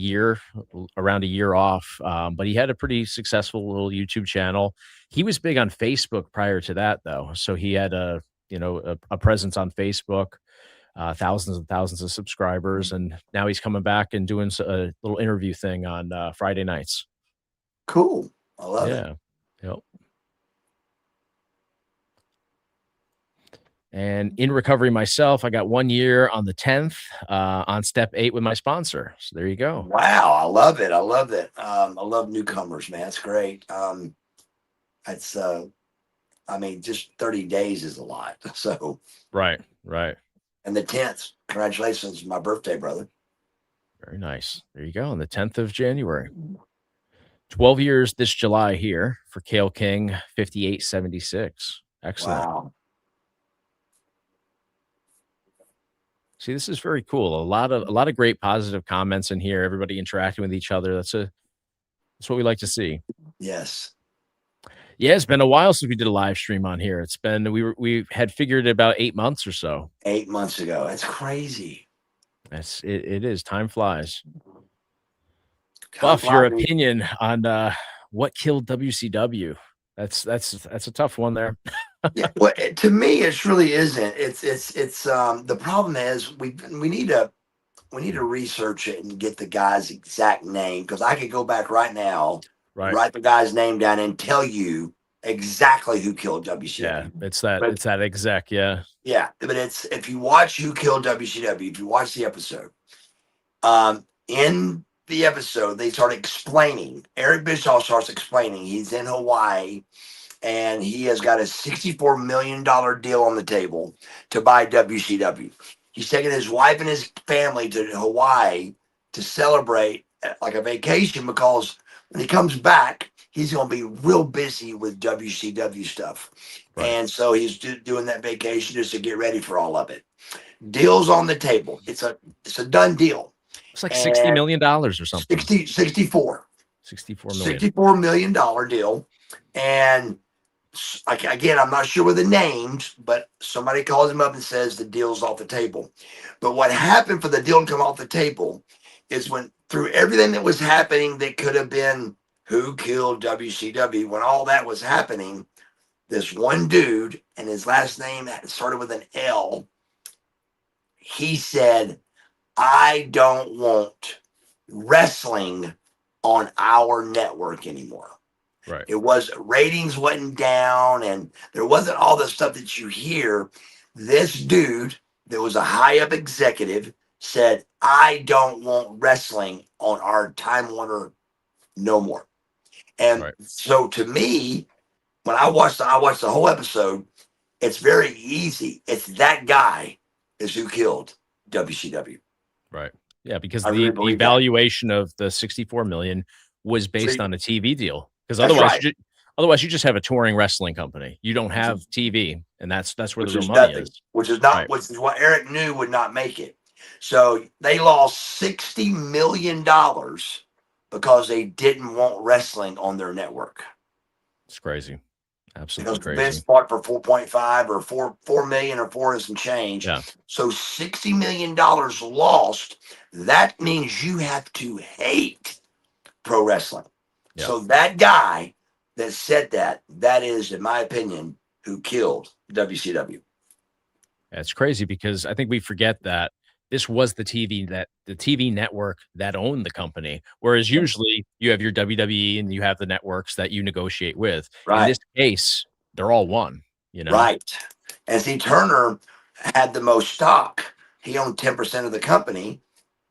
[SPEAKER 1] around a year off, but he had a pretty successful little YouTube channel. He was big on Facebook prior to that though, so he had a presence on Facebook, thousands and thousands of subscribers, and now he's coming back and doing a little interview thing on Friday nights.
[SPEAKER 2] Cool. I love it.
[SPEAKER 1] Yeah, yep. And in recovery myself, I got 1 year on the 10th on step 8 with my sponsor. So there you go.
[SPEAKER 2] Wow. I love it. I love it. I love newcomers, man. It's great. It's, I mean, just 30 days is a lot. So,
[SPEAKER 1] Right.
[SPEAKER 2] and the 10th, congratulations, my birthday, brother.
[SPEAKER 1] Very nice. There you go. On the 10th of January. 12 years this July here for Kale King, 5876. Excellent.
[SPEAKER 2] Wow.
[SPEAKER 1] See, this is very cool. A lot of great positive comments in here. Everybody interacting with each other. That's what we like to see.
[SPEAKER 2] Yes.
[SPEAKER 1] Yeah, it's been a while since we did a live stream on here. It's been we had figured about 8 months or so.
[SPEAKER 2] 8 months ago. That's crazy.
[SPEAKER 1] It is. Time flies. Buff, your opinion on what killed WCW? That's a tough one there.
[SPEAKER 2] Yeah, well, to me, it really isn't. It's the problem is we need to research it and get the guy's exact name, because I could go back right now, write the guy's name down, and tell you exactly who killed WCW.
[SPEAKER 1] Yeah, it's that exec. Yeah,
[SPEAKER 2] but it's, if you watch Who Killed WCW, if you watch the episode, in the episode they start explaining. Eric Bischoff starts explaining he's in Hawaii, and he has got a $64 million deal on the table to buy WCW. He's taking his wife and his family to Hawaii to celebrate like a vacation, because when he comes back, he's going to be real busy with WCW stuff. Right. And so he's doing that vacation just to get ready for all of it. Deals on the table. It's a done deal.
[SPEAKER 1] It's like $60 million or something.
[SPEAKER 2] 64 million. $64 million deal. And again, I'm not sure with the names, but somebody calls him up and says the deal's off the table. But what happened for the deal to come off the table is, when through everything that was happening that could have been who killed WCW, when all that was happening, this one dude, and his last name started with an L, he said, I don't want wrestling on our network anymore.
[SPEAKER 1] Right.
[SPEAKER 2] It was, ratings wasn't down, and there wasn't all the stuff that you hear. This dude that was a high up executive said, I don't want wrestling on our Time Warner no more. And so to me, when I watched the whole episode, it's very easy. It's that guy is who killed WCW.
[SPEAKER 1] Right. Yeah, because the valuation of the 64 million was based on a TV deal. Because otherwise you just have a touring wrestling company. You don't have TV, and that's where the real money is.
[SPEAKER 2] Which is what Eric knew would not make it. So they lost $60 million because they didn't want wrestling on their network.
[SPEAKER 1] It's crazy. Absolutely crazy.
[SPEAKER 2] Vince bought for 4.5 or 4 million or 4 and some change. Yeah. So $60 million lost. That means you have to hate pro wrestling. Yeah. So that guy that said that is, in my opinion, who killed WCW.
[SPEAKER 1] That's crazy, because I think we forget that this was the TV network that owned the company. Whereas usually you have your WWE and you have the networks that you negotiate with. Right. In this case, they're all one,
[SPEAKER 2] Right. And see, Turner had the most stock. He owned 10% of the company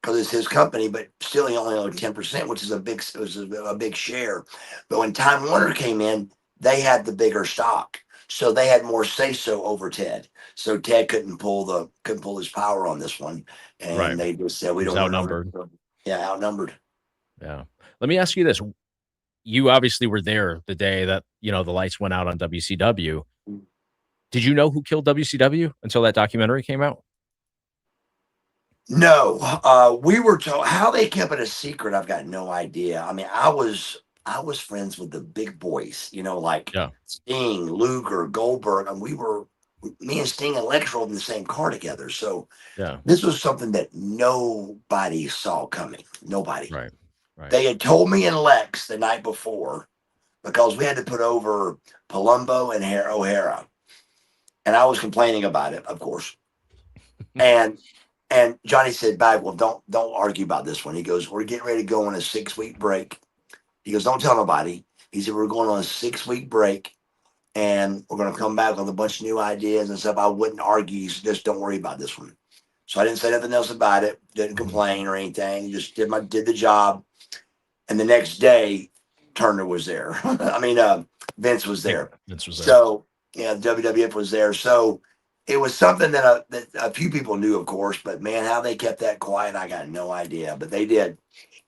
[SPEAKER 2] because it's his company, but still he only owned 10%, which is a big share. But when Time Warner came in, they had the bigger stock. So they had more say-so over Ted. So Ted couldn't pull his power on this one. And they just said, we don't
[SPEAKER 1] outnumbered.
[SPEAKER 2] Yeah, outnumbered.
[SPEAKER 1] Yeah. Let me ask you this. You obviously were there the day that, the lights went out on WCW. Did you know who killed WCW until that documentary came out?
[SPEAKER 2] No, we were told how they kept it a secret. I've got no idea. I mean, I was friends with the big boys, like
[SPEAKER 1] Yeah.
[SPEAKER 2] Sting, Luger, Goldberg, and me and Sting and Lex rode in the same car together. So
[SPEAKER 1] Yeah.
[SPEAKER 2] this was something that nobody saw coming. Nobody.
[SPEAKER 1] Right. Right.
[SPEAKER 2] They had told me and Lex the night before because we had to put over Palumbo and O'Hara, and I was complaining about it, of course. And Johnny said, "Bagwell, don't argue about this one." He goes, "We're getting ready to go on a 6 week break." He goes, "Don't tell nobody." He said, "We're going on a 6 week break, and we're going to come back with a bunch of new ideas and stuff." I wouldn't argue. He said, "Just don't worry about this one." So I didn't say nothing else about it. Didn't
[SPEAKER 1] Mhm.
[SPEAKER 2] complain or anything. Just did the job. And the next day, Turner was there. I mean, Vince was
[SPEAKER 1] Big
[SPEAKER 2] there.
[SPEAKER 1] Vince was there.
[SPEAKER 2] So yeah, WWF was there. So it was something that a few people knew, of course, but man, how they kept that quiet, I got no idea. But they did,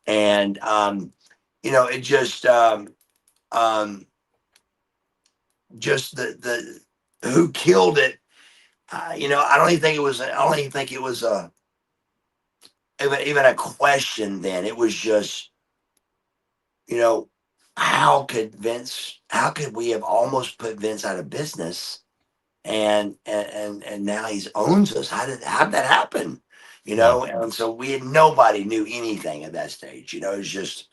[SPEAKER 2] and it um, just the who killed it. I don't even think it was. I don't even think it was even a question. Then it was just you know, how could we have almost put Vince out of business and now he's owns us? How did that happen?
[SPEAKER 1] Yeah.
[SPEAKER 2] And so nobody knew anything at that stage. It was just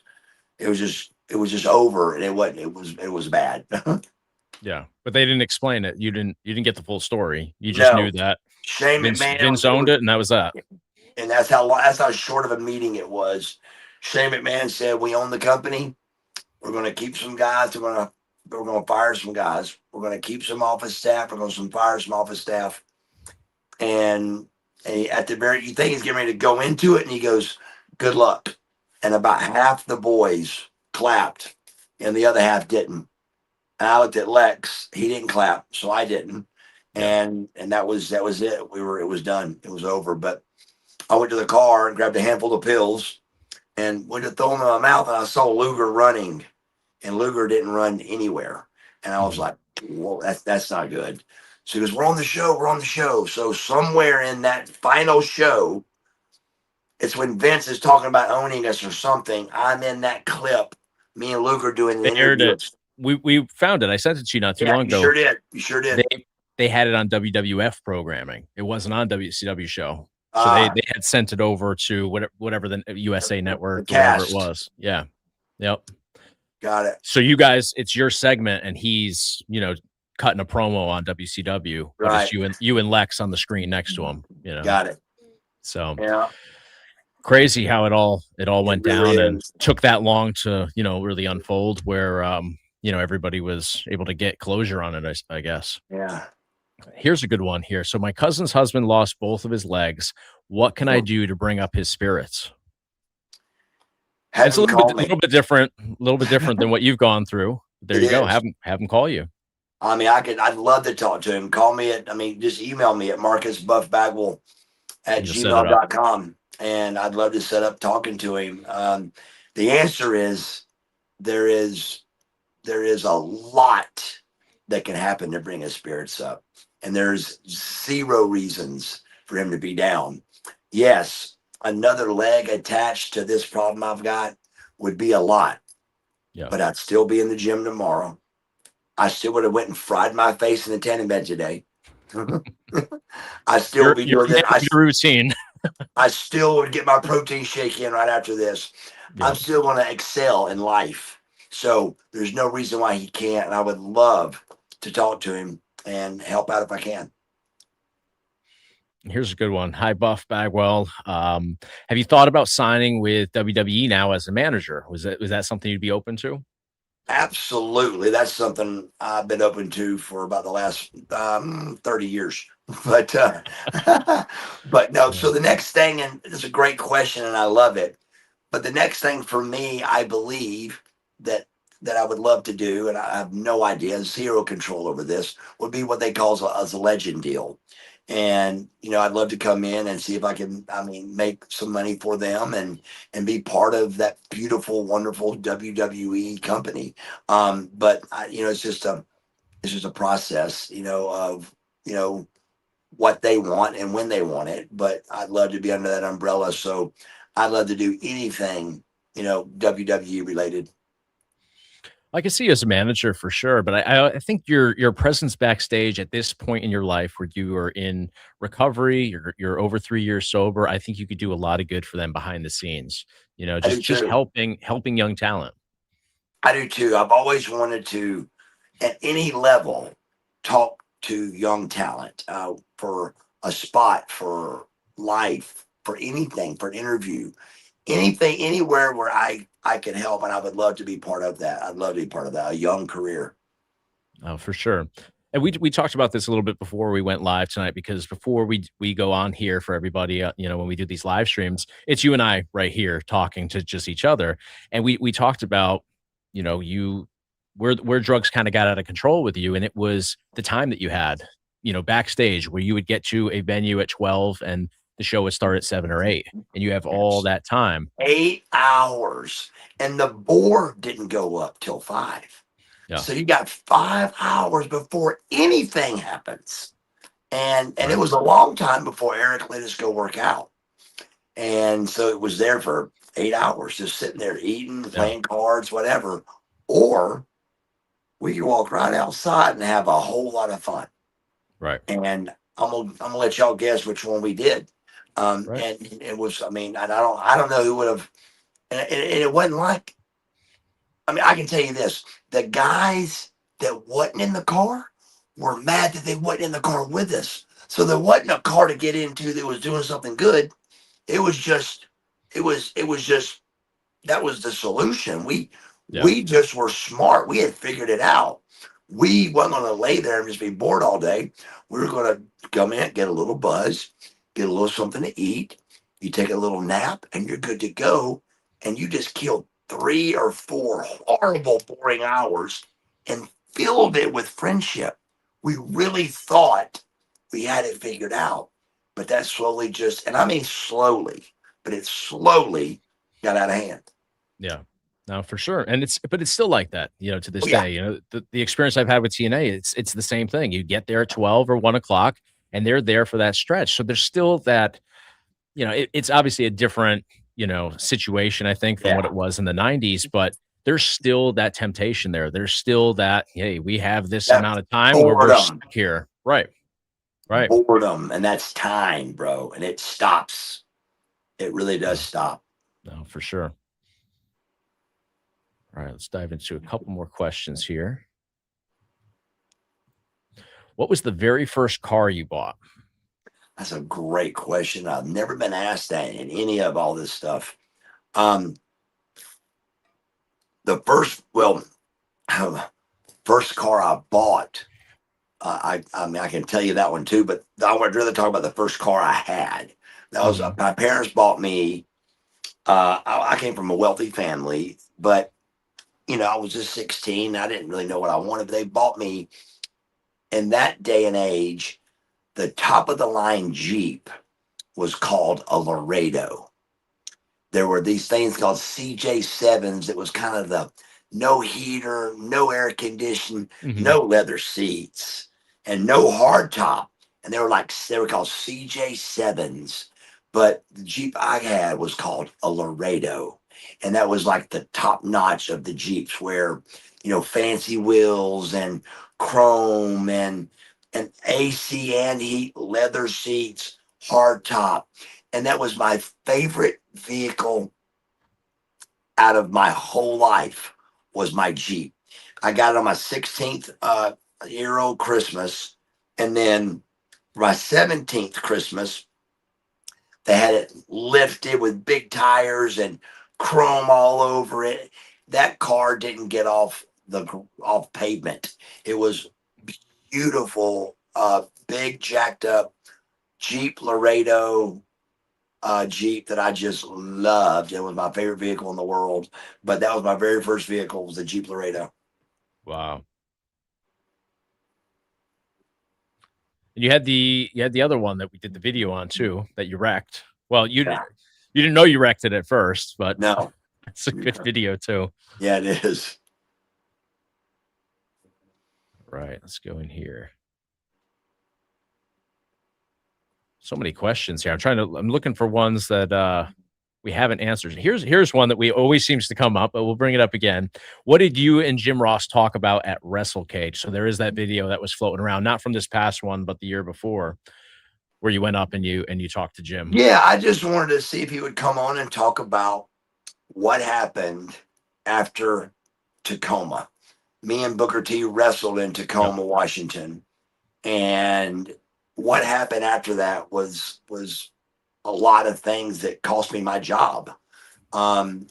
[SPEAKER 2] over, and it was bad.
[SPEAKER 1] Yeah. But they didn't explain it. You didn't get the full story. You just knew
[SPEAKER 2] No,
[SPEAKER 1] that
[SPEAKER 2] Shane
[SPEAKER 1] Vince
[SPEAKER 2] McMahon
[SPEAKER 1] Vince
[SPEAKER 2] was it
[SPEAKER 1] owned
[SPEAKER 2] was
[SPEAKER 1] it, and that was that.
[SPEAKER 2] and that's how short of a meeting it was. Shane McMahon said, "We own the company. We're going to keep some guys. We're going to fire some guys. We're going to keep some office staff. We're going to fire some office staff." And at the very, you think he's getting ready to go into it, and he goes, "Good luck." And about half the boys clapped, and the other half didn't. And I looked at Lex; he didn't clap, so I didn't.
[SPEAKER 1] Yeah.
[SPEAKER 2] And that was it. It was done. It was over. But I went to the car and grabbed a handful of pills and went to throw them in my mouth, and I saw Luger running, and Luger didn't run anywhere. And I was
[SPEAKER 1] Mhm.
[SPEAKER 2] like, "Well, that's not good." So he goes, "We're on the show. We're on the show." So somewhere in that final show, it's when Vince is talking about owning us or something. I'm in that clip, me and Luger doing the
[SPEAKER 1] They aired
[SPEAKER 2] interview.
[SPEAKER 1] it. We found it. I sent it to you not too
[SPEAKER 2] Yeah,
[SPEAKER 1] long
[SPEAKER 2] you
[SPEAKER 1] ago.
[SPEAKER 2] sure did. You sure
[SPEAKER 1] They
[SPEAKER 2] did.
[SPEAKER 1] they had it on WWF programming. It wasn't on WCW show. So they
[SPEAKER 2] Ah,
[SPEAKER 1] they had sent it over to whatever the USA
[SPEAKER 2] the
[SPEAKER 1] Network or whatever it
[SPEAKER 2] cast.
[SPEAKER 1] was. Yeah. Yep.
[SPEAKER 2] Got it.
[SPEAKER 1] So you guys, it's your segment, and he's cutting a promo on WCW, but it's
[SPEAKER 2] Right.
[SPEAKER 1] you and Lex on the screen next to him.
[SPEAKER 2] Got it.
[SPEAKER 1] So
[SPEAKER 2] Yeah,
[SPEAKER 1] crazy how it all
[SPEAKER 2] it
[SPEAKER 1] went
[SPEAKER 2] really
[SPEAKER 1] down and
[SPEAKER 2] is.
[SPEAKER 1] took that long to really unfold. Where everybody was able to get closure on it. I guess.
[SPEAKER 2] Yeah.
[SPEAKER 1] Here's a good one here. So my cousin's husband lost both of his legs. What can I do to bring up his spirits?
[SPEAKER 2] Have
[SPEAKER 1] It's a
[SPEAKER 2] him
[SPEAKER 1] little bit
[SPEAKER 2] call
[SPEAKER 1] a
[SPEAKER 2] me.
[SPEAKER 1] little bit different, a little bit different than what you've gone through. There
[SPEAKER 2] It
[SPEAKER 1] you go.
[SPEAKER 2] is.
[SPEAKER 1] Have him call you.
[SPEAKER 2] I mean, I'd love to talk to him. Call me just email me at marcusbuffbagwell at
[SPEAKER 1] And you'll set it up.
[SPEAKER 2] gmail.com. And I'd love to set up talking to him. The answer is there is, there is a lot that can happen to bring his spirits up. And there's zero reasons for him to be down. Yes, another leg attached to this problem I've got would be a lot,
[SPEAKER 1] Yeah.
[SPEAKER 2] but I'd still be in the gym tomorrow. I still would have went and fried my face in the tanning bed today. I still
[SPEAKER 1] You're
[SPEAKER 2] be
[SPEAKER 1] you're
[SPEAKER 2] doing
[SPEAKER 1] a man
[SPEAKER 2] this.
[SPEAKER 1] of your routine.
[SPEAKER 2] I still would get my protein shake in right after this. I'm
[SPEAKER 1] Yeah.
[SPEAKER 2] still going to excel in life. So there's no reason why he can't. And I would love to talk to him and help out if I can.
[SPEAKER 1] Here's a good one. Hi, Buff Bagwell. Have you thought about signing with WWE now as a manager? Was that something you'd be open to?
[SPEAKER 2] Absolutely. That's something I've been open to for about the last 30 years. But but no,
[SPEAKER 1] Yeah.
[SPEAKER 2] so the next thing, and it's a great question and I love it. But the next thing for me, I believe that that I would love to do, and I have no idea, zero control over this, would be what they call as a legend deal. And I'd love to come in and see if I can, make some money for them and be part of that beautiful, wonderful WWE company. But it's just a process, of you know what they want and when they want it. But I'd love to be under that umbrella. So I'd love to do anything, WWE related.
[SPEAKER 1] I can see you as a manager for sure, but I think your presence backstage at this point in your life where you are in recovery, you're over 3 years sober. I think you could do a lot of good for them behind the scenes.
[SPEAKER 2] I do
[SPEAKER 1] Just
[SPEAKER 2] too.
[SPEAKER 1] helping young talent.
[SPEAKER 2] I do too. I've always wanted to, at any level, talk to young talent for a spot, for life, for anything, for an interview, anything, anywhere where I can help, and I would love to be part of that. I'd love to be part of that. A young career.
[SPEAKER 1] Oh, for sure. And we talked about this a little bit before we went live tonight because before we go on here for everybody, when we do these live streams, it's you and I right here talking to just each other, and we talked about, you where drugs kind of got out of control with you, and it was the time that you had, backstage where you would get to a venue at 12 and the show would start at 7 or 8, and you have all
[SPEAKER 2] Yes.
[SPEAKER 1] that time.
[SPEAKER 2] 8 hours, and the board didn't go up till 5.
[SPEAKER 1] Yeah,
[SPEAKER 2] So you got 5 hours before anything happens. And it
[SPEAKER 1] right.
[SPEAKER 2] was a long time before Eric let us go work out. And so it was there for 8 hours, just sitting there eating,
[SPEAKER 1] Yeah,
[SPEAKER 2] playing cards, whatever. Or we could walk right outside and have a whole lot of fun.
[SPEAKER 1] right,
[SPEAKER 2] And I'm gonna let y'all guess which one we did.
[SPEAKER 1] right.
[SPEAKER 2] And it was, I mean, I don't know who would have, and it wasn't like, I mean, I can tell you this: the guys that wasn't in the car were mad that they wasn't in the car with us. So there wasn't a car to get into that was doing something good. It was just, it was just, that was the solution. We
[SPEAKER 1] Yeah,
[SPEAKER 2] we just were smart. We had figured it out. We wasn't going to lay there and just be bored all day. We were going to come in, get a little buzz, get a little something to eat. You take a little nap, and you're good to go. And you just killed 3 or 4 horrible, boring hours and filled it with friendship. We really thought we had it figured out, but that slowly just, and I mean slowly, but it slowly got out of hand.
[SPEAKER 1] yeah. No, for sure, and it's still like that, to this
[SPEAKER 2] Oh, yeah.
[SPEAKER 1] day. The experience I've had with TNA, it's the same thing. You get there at 12 or 1 o'clock, and they're there for that stretch. So there's still that, it's obviously a different, situation, I think, from what
[SPEAKER 2] Yeah.
[SPEAKER 1] it was in the 90s, but there's still that temptation there. There's still that, hey, we have this
[SPEAKER 2] That
[SPEAKER 1] amount of time where we're
[SPEAKER 2] boredom,
[SPEAKER 1] stuck here. Right, right.
[SPEAKER 2] boredom, and that's time, bro. And it stops. It really does
[SPEAKER 1] No,
[SPEAKER 2] stop.
[SPEAKER 1] no, for sure. All right, let's dive into a couple more questions here. What was the very first car you bought?
[SPEAKER 2] That's a great question. I've never been asked that in any of all this stuff. Um, the first, well, first car I bought, I mean, I can tell you that one too, but I would rather talk about the first car I had. That was,
[SPEAKER 1] Mhm.
[SPEAKER 2] my parents bought me. I came from a wealthy family, but I was just 16. I didn't really know what I wanted. But they bought me, in that day and age, the top of the line Jeep was called a Laredo. There were these things called CJ7s. It was kind of the no heater, no air condition,
[SPEAKER 1] Mhm.
[SPEAKER 2] no leather seats, and no hard top. And they were called CJ7s. But the Jeep I had was called a Laredo. And that was like the top notch of the Jeeps, where, fancy wheels and chrome and AC and heat, leather seats, hard top. And that was my favorite vehicle out of my whole life, was my Jeep. I got it on my 16th year old Christmas. And then for my 17th Christmas, they had it lifted with big tires and chrome all over it. That car didn't get off pavement. It was beautiful, big jacked up Jeep Laredo, Jeep that I just loved. It was my favorite vehicle in the world. But that was my very first vehicle, was the Jeep Laredo.
[SPEAKER 1] Wow. And you had the other one that we did the video on too that you wrecked. Well,
[SPEAKER 2] Yeah.
[SPEAKER 1] you didn't know you wrecked it at first, but
[SPEAKER 2] No.
[SPEAKER 1] it's a good video too.
[SPEAKER 2] Yeah, it is.
[SPEAKER 1] Right. Let's go in here. So many questions here. I'm looking for ones that we haven't answered. Here's one that we always seems to come up, but we'll bring it up again. What did you and Jim Ross talk about at WrestleCage? So there is that video that was floating around, not from this past one, but the year before, where you went up and you talked to Jim.
[SPEAKER 2] Yeah, I just wanted to see if he would come on and talk about what happened after Tacoma. Me and Booker T wrestled in
[SPEAKER 1] Yep.
[SPEAKER 2] Tacoma, Washington, and what happened after that was a lot of things that cost me my job. Um,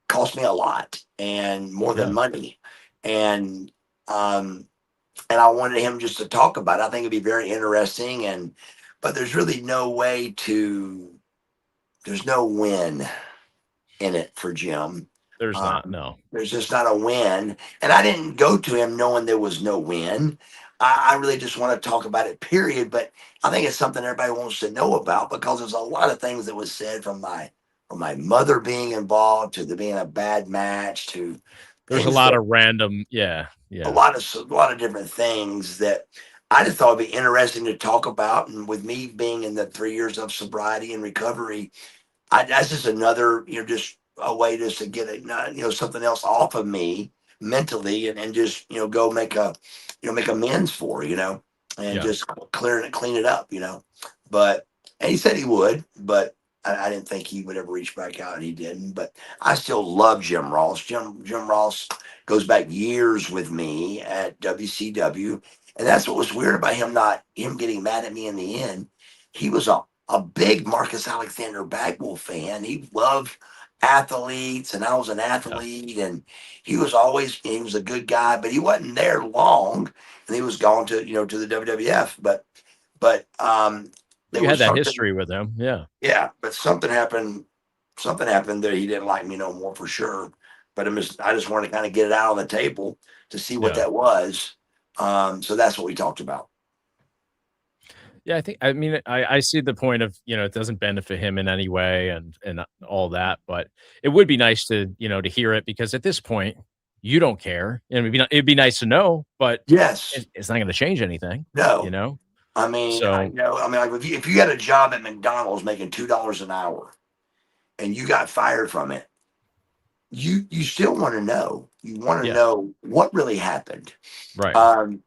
[SPEAKER 2] Cost me a lot and more than
[SPEAKER 1] Yeah.
[SPEAKER 2] money, and um, and I wanted him just to talk about it. I think it'd be very interesting, and but there's really no way to. There's no win in it for Jim.
[SPEAKER 1] There's not.
[SPEAKER 2] Um,
[SPEAKER 1] No.
[SPEAKER 2] there's just not a win. And I didn't go to him knowing there was no win. I really just want to talk about it, period. But I think it's something everybody wants to know about because there's a lot of things that was said from my mother being involved to the being a bad match to
[SPEAKER 1] There's a
[SPEAKER 2] things
[SPEAKER 1] lot
[SPEAKER 2] that
[SPEAKER 1] of random. Yeah. Yeah.
[SPEAKER 2] a lot of different things that I just thought would be interesting to talk about. And with me being in the 3 years of sobriety and recovery, that's just another, just a way just to get it, something else off of me mentally, and just, go make make amends for, and
[SPEAKER 1] Yeah.
[SPEAKER 2] just clean it up, But, and he said he would, but I didn't think he would ever reach back out, and he didn't. But I still love Jim Ross. Jim Ross goes back years with me at WCW, and that's what was weird about him getting mad at me in the end. He was a big Marcus Alexander Bagwell fan. He loved athletes, and I was an
[SPEAKER 1] Yeah.
[SPEAKER 2] athlete, and he was a good guy, but he wasn't there long, and he was gone to to the WWF. But
[SPEAKER 1] Well,
[SPEAKER 2] there
[SPEAKER 1] you had
[SPEAKER 2] was
[SPEAKER 1] that
[SPEAKER 2] something,
[SPEAKER 1] history with him. Yeah.
[SPEAKER 2] yeah, but something happened that he didn't like me no more for sure. But I just wanted to kind of get it out on the table to see what
[SPEAKER 1] Yeah.
[SPEAKER 2] that was. So that's what we talked about.
[SPEAKER 1] Yeah, I mean, I see the point of, it doesn't benefit him in any way and all that, but it would be nice to, to hear it because at this point, you don't care. And it'd be nice to know, but
[SPEAKER 2] Yes.
[SPEAKER 1] it's not going to change anything, you
[SPEAKER 2] No.
[SPEAKER 1] know?
[SPEAKER 2] I mean, I
[SPEAKER 1] So,
[SPEAKER 2] know. I mean, like if you had a job at McDonald's making $2 an hour and you got fired from it, you still want to know. You want to
[SPEAKER 1] yeah,
[SPEAKER 2] know what really happened.
[SPEAKER 1] right.
[SPEAKER 2] Um,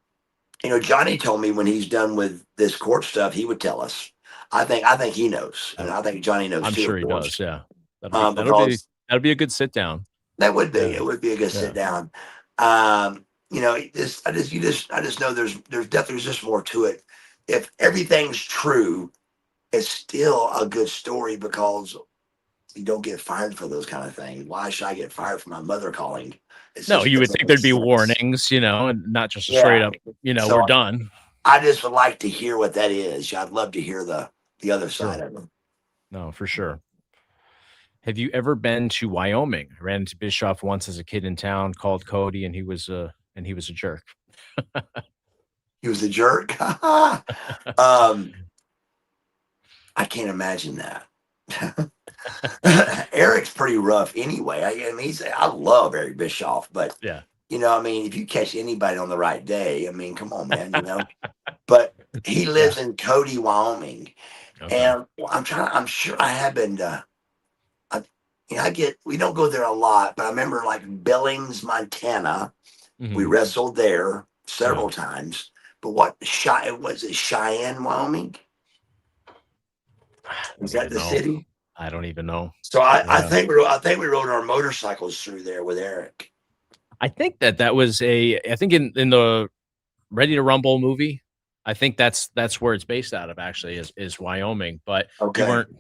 [SPEAKER 2] Johnny told me when he's done with this court stuff, he would tell us. I think he knows,
[SPEAKER 1] Yeah,
[SPEAKER 2] and I think Johnny knows
[SPEAKER 1] I'm
[SPEAKER 2] too,
[SPEAKER 1] sure
[SPEAKER 2] of
[SPEAKER 1] he does.
[SPEAKER 2] course,
[SPEAKER 1] Yeah. That'll be, that'll be,
[SPEAKER 2] because
[SPEAKER 1] that'll be a good sit down.
[SPEAKER 2] that would be
[SPEAKER 1] Yeah.
[SPEAKER 2] it would be a good sit
[SPEAKER 1] Yeah.
[SPEAKER 2] down. I just know there's definitely just more to it. If everything's true, it's still a good story because you don't get fired for those kind of things. Why should I get fired for my mother calling? It
[SPEAKER 1] No,
[SPEAKER 2] just
[SPEAKER 1] you would
[SPEAKER 2] doesn't
[SPEAKER 1] think
[SPEAKER 2] make
[SPEAKER 1] there'd be
[SPEAKER 2] sense.
[SPEAKER 1] warnings, and not just a straight
[SPEAKER 2] Yeah.
[SPEAKER 1] up, we're
[SPEAKER 2] So
[SPEAKER 1] done.
[SPEAKER 2] I just would like to hear what that is. I'd love to hear the other side
[SPEAKER 1] Sure.
[SPEAKER 2] of it.
[SPEAKER 1] No, for sure. Have you ever been to Wyoming? I ran into Bischoff once as a kid in town, called Cody, and he was a jerk.
[SPEAKER 2] He was a jerk. I can't imagine that. Eric's pretty rough anyway. I mean, I love Eric Bischoff, but
[SPEAKER 1] Yeah.
[SPEAKER 2] I mean, if you catch anybody on the right day, I mean, come on, man. But he
[SPEAKER 1] Yeah.
[SPEAKER 2] lives in Cody, Wyoming,
[SPEAKER 1] Okay.
[SPEAKER 2] and I'm sure I have been to. I, we don't go there a lot, but I remember like Billings, Montana. We
[SPEAKER 1] Mhm.
[SPEAKER 2] wrestled there
[SPEAKER 1] Yeah.
[SPEAKER 2] several times. But was it Cheyenne, Wyoming?
[SPEAKER 1] I
[SPEAKER 2] Is
[SPEAKER 1] don't
[SPEAKER 2] that
[SPEAKER 1] even
[SPEAKER 2] the
[SPEAKER 1] know.
[SPEAKER 2] city?
[SPEAKER 1] I don't even know.
[SPEAKER 2] So
[SPEAKER 1] Yeah.
[SPEAKER 2] I think we rode our motorcycles through there with Eric.
[SPEAKER 1] I think that was I think in the Ready to Rumble movie, I think that's where it's based out of actually is Wyoming, but you
[SPEAKER 2] Okay,
[SPEAKER 1] weren't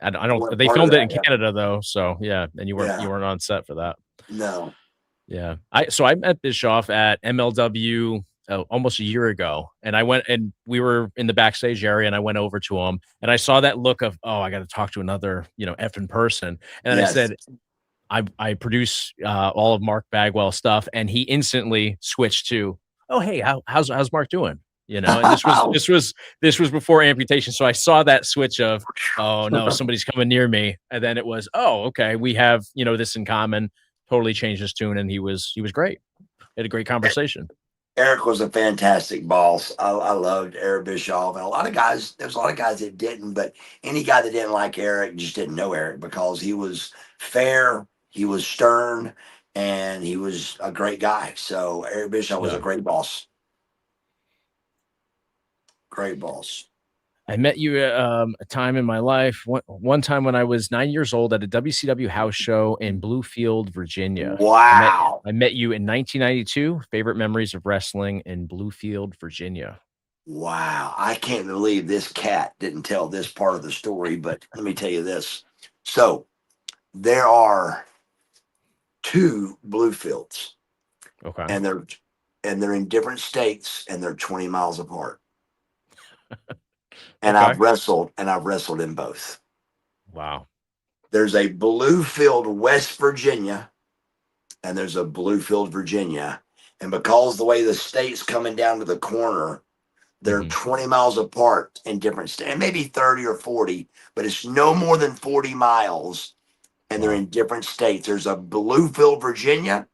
[SPEAKER 1] I
[SPEAKER 2] you
[SPEAKER 1] don't
[SPEAKER 2] weren't
[SPEAKER 1] they
[SPEAKER 2] part of
[SPEAKER 1] filmed it
[SPEAKER 2] that,
[SPEAKER 1] in
[SPEAKER 2] yeah.
[SPEAKER 1] Canada though, so yeah, and you
[SPEAKER 2] Yeah,
[SPEAKER 1] weren't on set for that.
[SPEAKER 2] no,
[SPEAKER 1] Yeah. I met Bischoff at MLW almost a year ago, and I went and we were in the backstage area, and I went over to him, and I saw that look of, oh, I got to talk to another, effing person, and then I
[SPEAKER 2] yes.
[SPEAKER 1] said, I produce all of Mark Bagwell stuff, and he instantly switched to, oh, hey, how's Mark doing? And this was before amputation, so I saw that switch of, oh no, somebody's coming near me, and then it was, oh, okay, we have this in common. Totally changed his tune, and he was great. Had a great conversation.
[SPEAKER 2] Eric was a fantastic boss. I loved Eric Bischoff, and a lot of guys. There's a lot of guys that didn't, but any guy that didn't like Eric just didn't know Eric because he was fair, he was stern, and he was a great guy. So Eric Bischoff was a
[SPEAKER 1] Yeah.
[SPEAKER 2] great boss. Great boss.
[SPEAKER 1] I met you a time in my life, one time when I was 9 years old at a WCW house show in Bluefield, Virginia. I met
[SPEAKER 2] Wow.
[SPEAKER 1] I met you in 1992. Favorite memories of wrestling in Bluefield, Virginia.
[SPEAKER 2] Wow. I can't believe this cat didn't tell this part of the story, but let me tell you this. So there are two Bluefields,
[SPEAKER 1] Okay.
[SPEAKER 2] and they're in different states, and they're 20 miles apart. And
[SPEAKER 1] Okay.
[SPEAKER 2] I've wrestled in both.
[SPEAKER 1] Wow.
[SPEAKER 2] There's a Bluefield, West Virginia, and there's a Bluefield, Virginia. And because the way the state's coming down to the corner, they're
[SPEAKER 1] Mhm.
[SPEAKER 2] 20 miles apart in different states, and maybe 30 or 40, but it's no more than 40 miles, and they're
[SPEAKER 1] Wow.
[SPEAKER 2] in different states. There's a Bluefield, Virginia,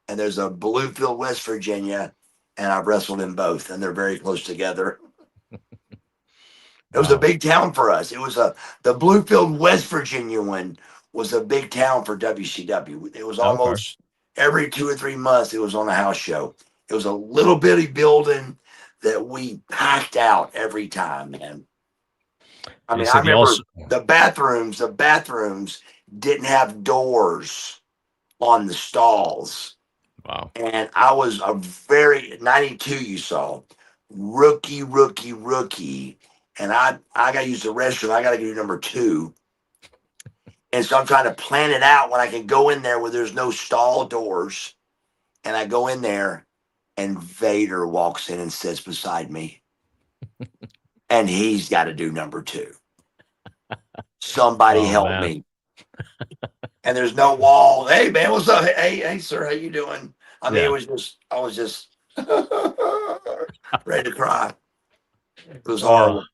[SPEAKER 2] and there's a Bluefield, West Virginia, and I've wrestled in both, and they're very close together. It was a
[SPEAKER 1] Wow.
[SPEAKER 2] big town for us. It was the Bluefield, West Virginia one was a big town for WCW. It was
[SPEAKER 1] Okay.
[SPEAKER 2] almost every 2 or 3 months. It was on a house show. It was a little bitty building that we packed out every time, man. I
[SPEAKER 1] You
[SPEAKER 2] mean, I
[SPEAKER 1] said the
[SPEAKER 2] remember
[SPEAKER 1] also
[SPEAKER 2] the bathrooms didn't have doors on the stalls.
[SPEAKER 1] wow.
[SPEAKER 2] And I was a very 92, you saw, rookie. And I got to use the restroom. I got to do number two. And so I'm trying to plan it out when I can go in there where there's no stall doors. And I go in there, and Vader walks in and sits beside me. And he's got to do number two. Somebody
[SPEAKER 1] Oh
[SPEAKER 2] help
[SPEAKER 1] man.
[SPEAKER 2] me. And there's no wall. Hey man, what's up? Hey sir, how you doing? I mean,
[SPEAKER 1] Yeah.
[SPEAKER 2] I was just ready to cry. It was
[SPEAKER 1] Oh,
[SPEAKER 2] horrible.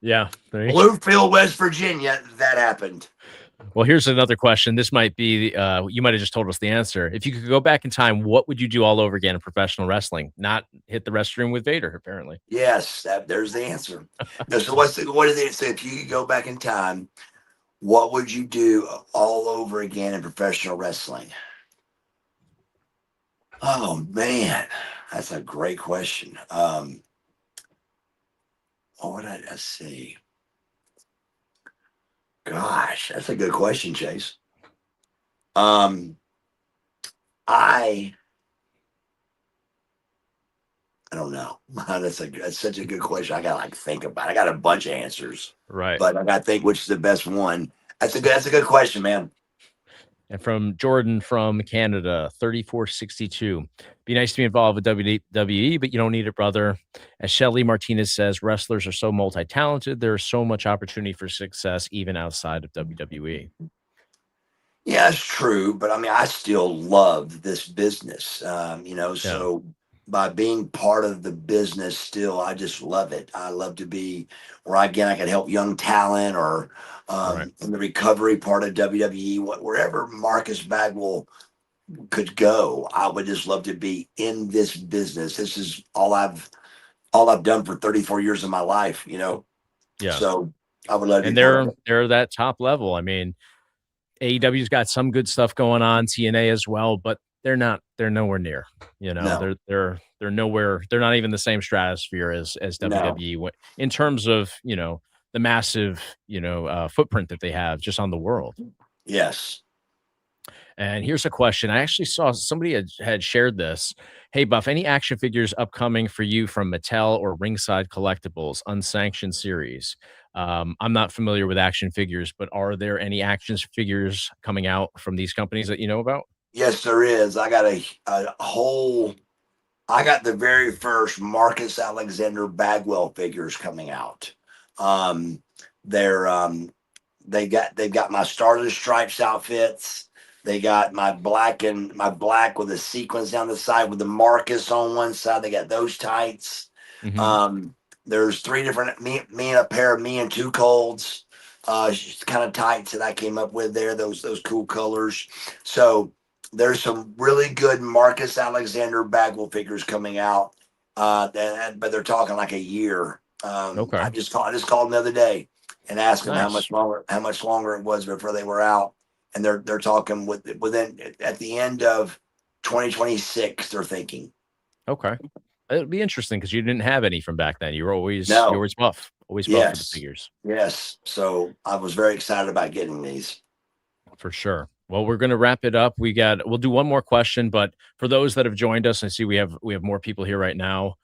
[SPEAKER 1] yeah. There you
[SPEAKER 2] Bluefield, West Virginia, that happened.
[SPEAKER 1] Well, here's another question. This might be you might have just told us the answer. If you could go back in time, what would you do all over again in professional wrestling? Not hit the restroom with Vader, apparently.
[SPEAKER 2] Yes, there's the answer. No, so what did they say? If you could go back in time, what would you do all over again in professional wrestling? Oh man, that's a great question. What would I say? Gosh, that's a good question, Chase. Um, I I don't know. That's such a good question. I gotta like think about it. I got a bunch of answers,
[SPEAKER 1] Right.
[SPEAKER 2] but I gotta think which is the best one. That's a good question, man.
[SPEAKER 1] And from Jordan from Canada, 3462. Be nice to be involved with WWE, but you don't need it, brother. As Shelly Martinez says, wrestlers are so multi talented. There's so much opportunity for success, even outside of WWE.
[SPEAKER 2] Yeah, it's true, but I mean, I still love this business.
[SPEAKER 1] Yeah.
[SPEAKER 2] So by being part of the business, still, I just love it. I love to be where again I can help young talent or
[SPEAKER 1] Right.
[SPEAKER 2] in the recovery part of WWE, wherever Marcus Bagwell could go. I would just love to be in this business. This is all I've done for 34 years of my life.
[SPEAKER 1] Yeah.
[SPEAKER 2] So I would love to
[SPEAKER 1] And
[SPEAKER 2] be part of
[SPEAKER 1] they're that top level. I mean, AEW's got some good stuff going on, TNA as well, but they're nowhere near. You know,
[SPEAKER 2] no,
[SPEAKER 1] they're nowhere. They're not even the same stratosphere as
[SPEAKER 2] no,
[SPEAKER 1] WWE in terms of the massive footprint that they have just on the world.
[SPEAKER 2] yes.
[SPEAKER 1] And here's a question. I actually saw somebody had shared this. Hey, Buff, any action figures upcoming for you from Mattel or Ringside Collectibles, unsanctioned series? I'm not familiar with action figures, but are there any action figures coming out from these companies that you know about?
[SPEAKER 2] Yes, there is. I got I got the very first Marcus Alexander Bagwell figures coming out. Um, they're they've got my Stars and Stripes outfits. They got my black with a sequence down the side with the Marcus on one side. They got those tights.
[SPEAKER 1] Hmm.
[SPEAKER 2] Um, there's three different me and a pair of me and two colds. Kind of tights that I came up with there. Those cool colors. So there's some really good Marcus Alexander Bagwell figures coming out. But they're talking like a year.
[SPEAKER 1] Okay.
[SPEAKER 2] I just called them the other day and asked them
[SPEAKER 1] Nice.
[SPEAKER 2] how much longer it was before they were out, and they're talking within at the end of 2026. They're thinking.
[SPEAKER 1] Okay. It'd be interesting because you didn't have any from back then. You're
[SPEAKER 2] No,
[SPEAKER 1] always buff for the
[SPEAKER 2] yes,
[SPEAKER 1] figures.
[SPEAKER 2] yes. So I was very excited about getting these.
[SPEAKER 1] For sure. Well, we're gonna wrap it up. We'll do one more question, but for those that have joined us, I see we have more people here right now.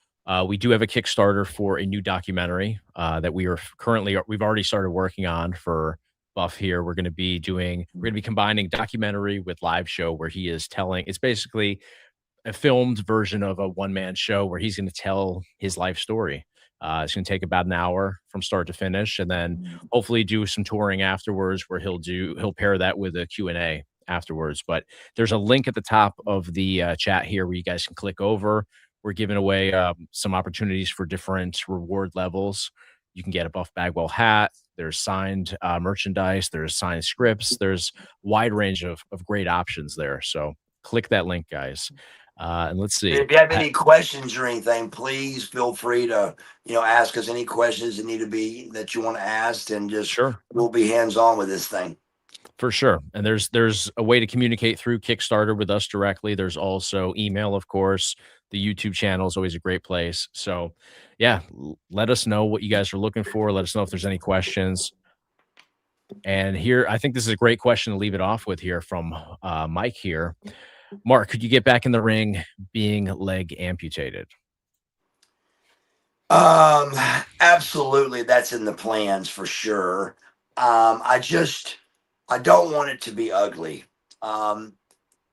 [SPEAKER 1] We do have a Kickstarter for a new documentary that we've already started working on for Buff here. We're gonna be combining documentary with live show where he is telling it's basically a filmed version of a one man show where he's going to tell his life story. It's going to take about an hour from start to finish, and then hopefully do some touring afterwards where he'll pair that with a Q&A afterwards. But there's a link at the top of the chat here where you guys can click over. We're giving away some opportunities for different reward levels. You can get a Buff Bagwell hat. There's signed merchandise. There's signed scripts. There's wide range of great options there. So click that link, guys. And let's see.
[SPEAKER 2] If you have any questions or anything, please feel free to, ask us any questions that you want to ask, and just
[SPEAKER 1] Sure,
[SPEAKER 2] we'll be hands on with this thing.
[SPEAKER 1] for sure. And there's a way to communicate through Kickstarter with us directly. There's also email, of course. The YouTube channel is always a great place. So, yeah, let us know what you guys are looking for. Let us know if there's any questions. And here, I think this is a great question to leave it off with here from Mike here. Mark, could you get back in the ring being leg amputated?
[SPEAKER 2] Um, Absolutely, that's in the plans for sure. I don't want it to be ugly. Um,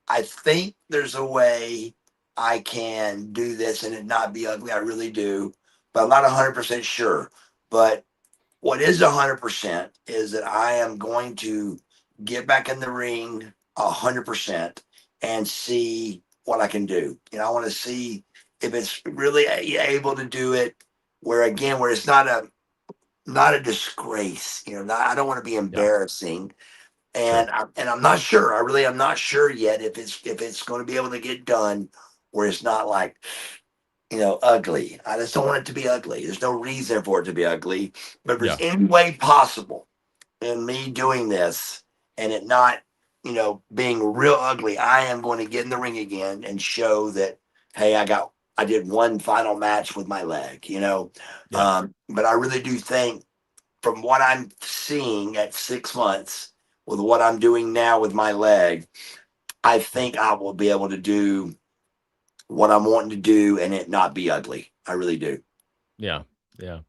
[SPEAKER 2] I think there's a way I can do this and it not be ugly. I really do, but I'm not 100% sure. But what is 100% is that I am going to get back in the ring 100% and see what I can do. I want to see if it's really able to do it. Where it's not a disgrace. I don't want to be
[SPEAKER 1] Yeah,
[SPEAKER 2] embarrassing,
[SPEAKER 1] sure.
[SPEAKER 2] and I'm not sure. I really am not sure yet if it's going to be able to get done where it's not like ugly. I just don't want it to be ugly. There's no reason for it to be ugly. But if there's
[SPEAKER 1] Yeah,
[SPEAKER 2] any way possible in me doing this and it not, being real ugly, I am going to get in the ring again and show that, hey, I did one final match with my leg,
[SPEAKER 1] yeah,
[SPEAKER 2] But I really do think from what I'm seeing at 6 months with what I'm doing now with my leg, I think I will be able to do what I'm wanting to do and it not be ugly. I really do.
[SPEAKER 1] yeah, yeah.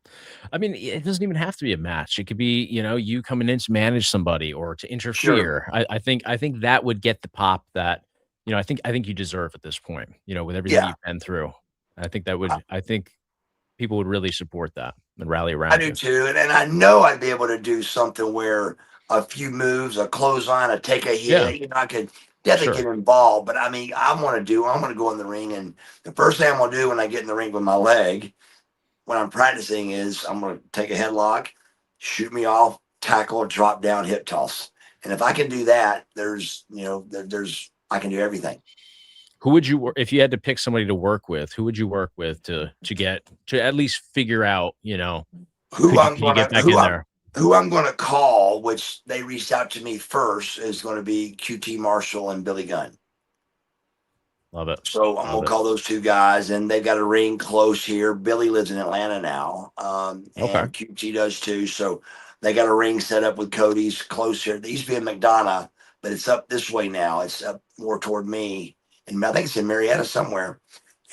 [SPEAKER 1] I mean, it doesn't even have to be a match. It could be, you coming in to manage somebody or to
[SPEAKER 2] Sure.
[SPEAKER 1] interfere. I think that would get the pop that, I think you deserve at this point, with everything
[SPEAKER 2] Yeah,
[SPEAKER 1] you've been through. I think people would really support that and rally
[SPEAKER 2] I
[SPEAKER 1] around
[SPEAKER 2] do
[SPEAKER 1] you.
[SPEAKER 2] too. And I know I'd be able to do something where a few moves, a clothesline, a take a
[SPEAKER 1] Yeah,
[SPEAKER 2] hit, I could definitely get
[SPEAKER 1] sure.
[SPEAKER 2] involved. But I mean, I'm going to go in the ring. And the first thing I'm going to do when I get in the ring with my leg, when I'm practicing, is I'm going to take a headlock, shoot me off, tackle, drop down, hip toss. And if I can do that, I can do everything.
[SPEAKER 1] Who would you if you had to pick somebody to work with, who would you work with to at least figure out,
[SPEAKER 2] Who I'm
[SPEAKER 1] could you
[SPEAKER 2] gonna
[SPEAKER 1] get back in there?
[SPEAKER 2] who I'm gonna call, which they reached out to me first, is going to be QT Marshall and Billy Gunn.
[SPEAKER 1] Love it.
[SPEAKER 2] So I'm
[SPEAKER 1] Love
[SPEAKER 2] gonna
[SPEAKER 1] it.
[SPEAKER 2] call those two guys, and they've got a ring close here. Billy lives in Atlanta now,
[SPEAKER 1] Okay.
[SPEAKER 2] and QT does too. So they got a ring set up with Cody's close here. They used to be in McDonough, but it's up this way now. It's up more toward me, and I think it's in Marietta somewhere.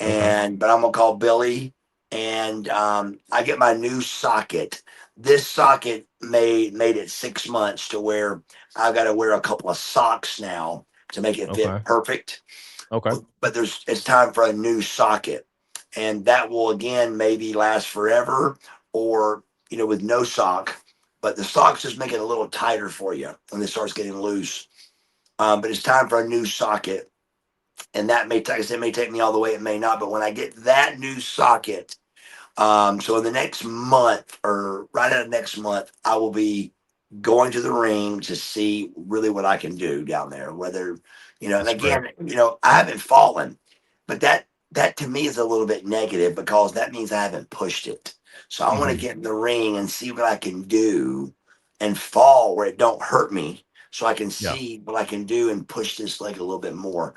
[SPEAKER 1] Okay.
[SPEAKER 2] But I'm gonna call Billy, and I get my new socket. This socket made it 6 months to where I've got to wear a couple of socks now to make it fit
[SPEAKER 1] Okay.
[SPEAKER 2] perfect.
[SPEAKER 1] Okay.
[SPEAKER 2] But it's time for a new socket, and that will again maybe last forever, or with no sock. But the socks just make it a little tighter for you when it starts getting loose. But it's time for a new socket, and that may take, it may take me all the way, it may not. But when I get that new socket, so in the next month or right out of next month, I will be going to the ring to see really what I can do down there. Whether, and
[SPEAKER 1] That's great.
[SPEAKER 2] again, I haven't fallen, but that to me is a little bit negative because that means I haven't pushed it. So I want to
[SPEAKER 1] Mhm.
[SPEAKER 2] get in the ring and see what I can do and fall where it don't hurt me so I can
[SPEAKER 1] Yeah.
[SPEAKER 2] see what I can do and push this leg a little bit more.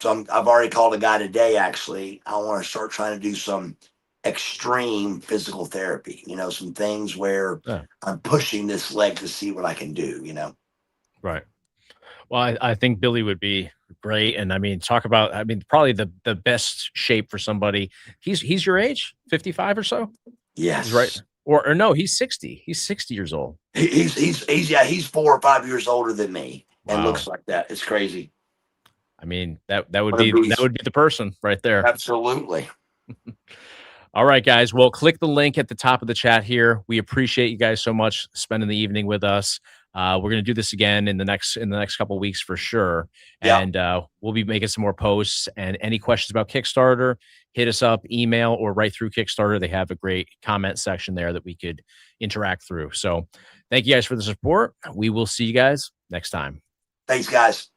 [SPEAKER 2] So I've already called a guy today. Actually, I want to start trying to do some extreme physical therapy, some things where
[SPEAKER 1] Yeah.
[SPEAKER 2] I'm pushing this leg to see what I can do,
[SPEAKER 1] Right. Well, I think Billy would be great, and I mean, talk about probably the best shape for somebody. He's your age, 55 or so? He's right.
[SPEAKER 2] Yes.
[SPEAKER 1] Or no, he's 60. He's 60 years old.
[SPEAKER 2] Yeah, he's 4 or 5 years older than me and
[SPEAKER 1] Wow.
[SPEAKER 2] looks like that. It's crazy.
[SPEAKER 1] I mean, that would
[SPEAKER 2] What a
[SPEAKER 1] be that
[SPEAKER 2] beast.
[SPEAKER 1] would be the person right there.
[SPEAKER 2] Absolutely.
[SPEAKER 1] All right, guys. Well, click the link at the top of the chat here. We appreciate you guys so much spending the evening with us. We're going to do this again in the next couple of weeks for sure,
[SPEAKER 2] Yeah.
[SPEAKER 1] and we'll be making some more posts. And any questions about Kickstarter, hit us up, email, or right through Kickstarter. They have a great comment section there that we could interact through. So, thank you guys for the support. We will see you guys next time.
[SPEAKER 2] Thanks, guys.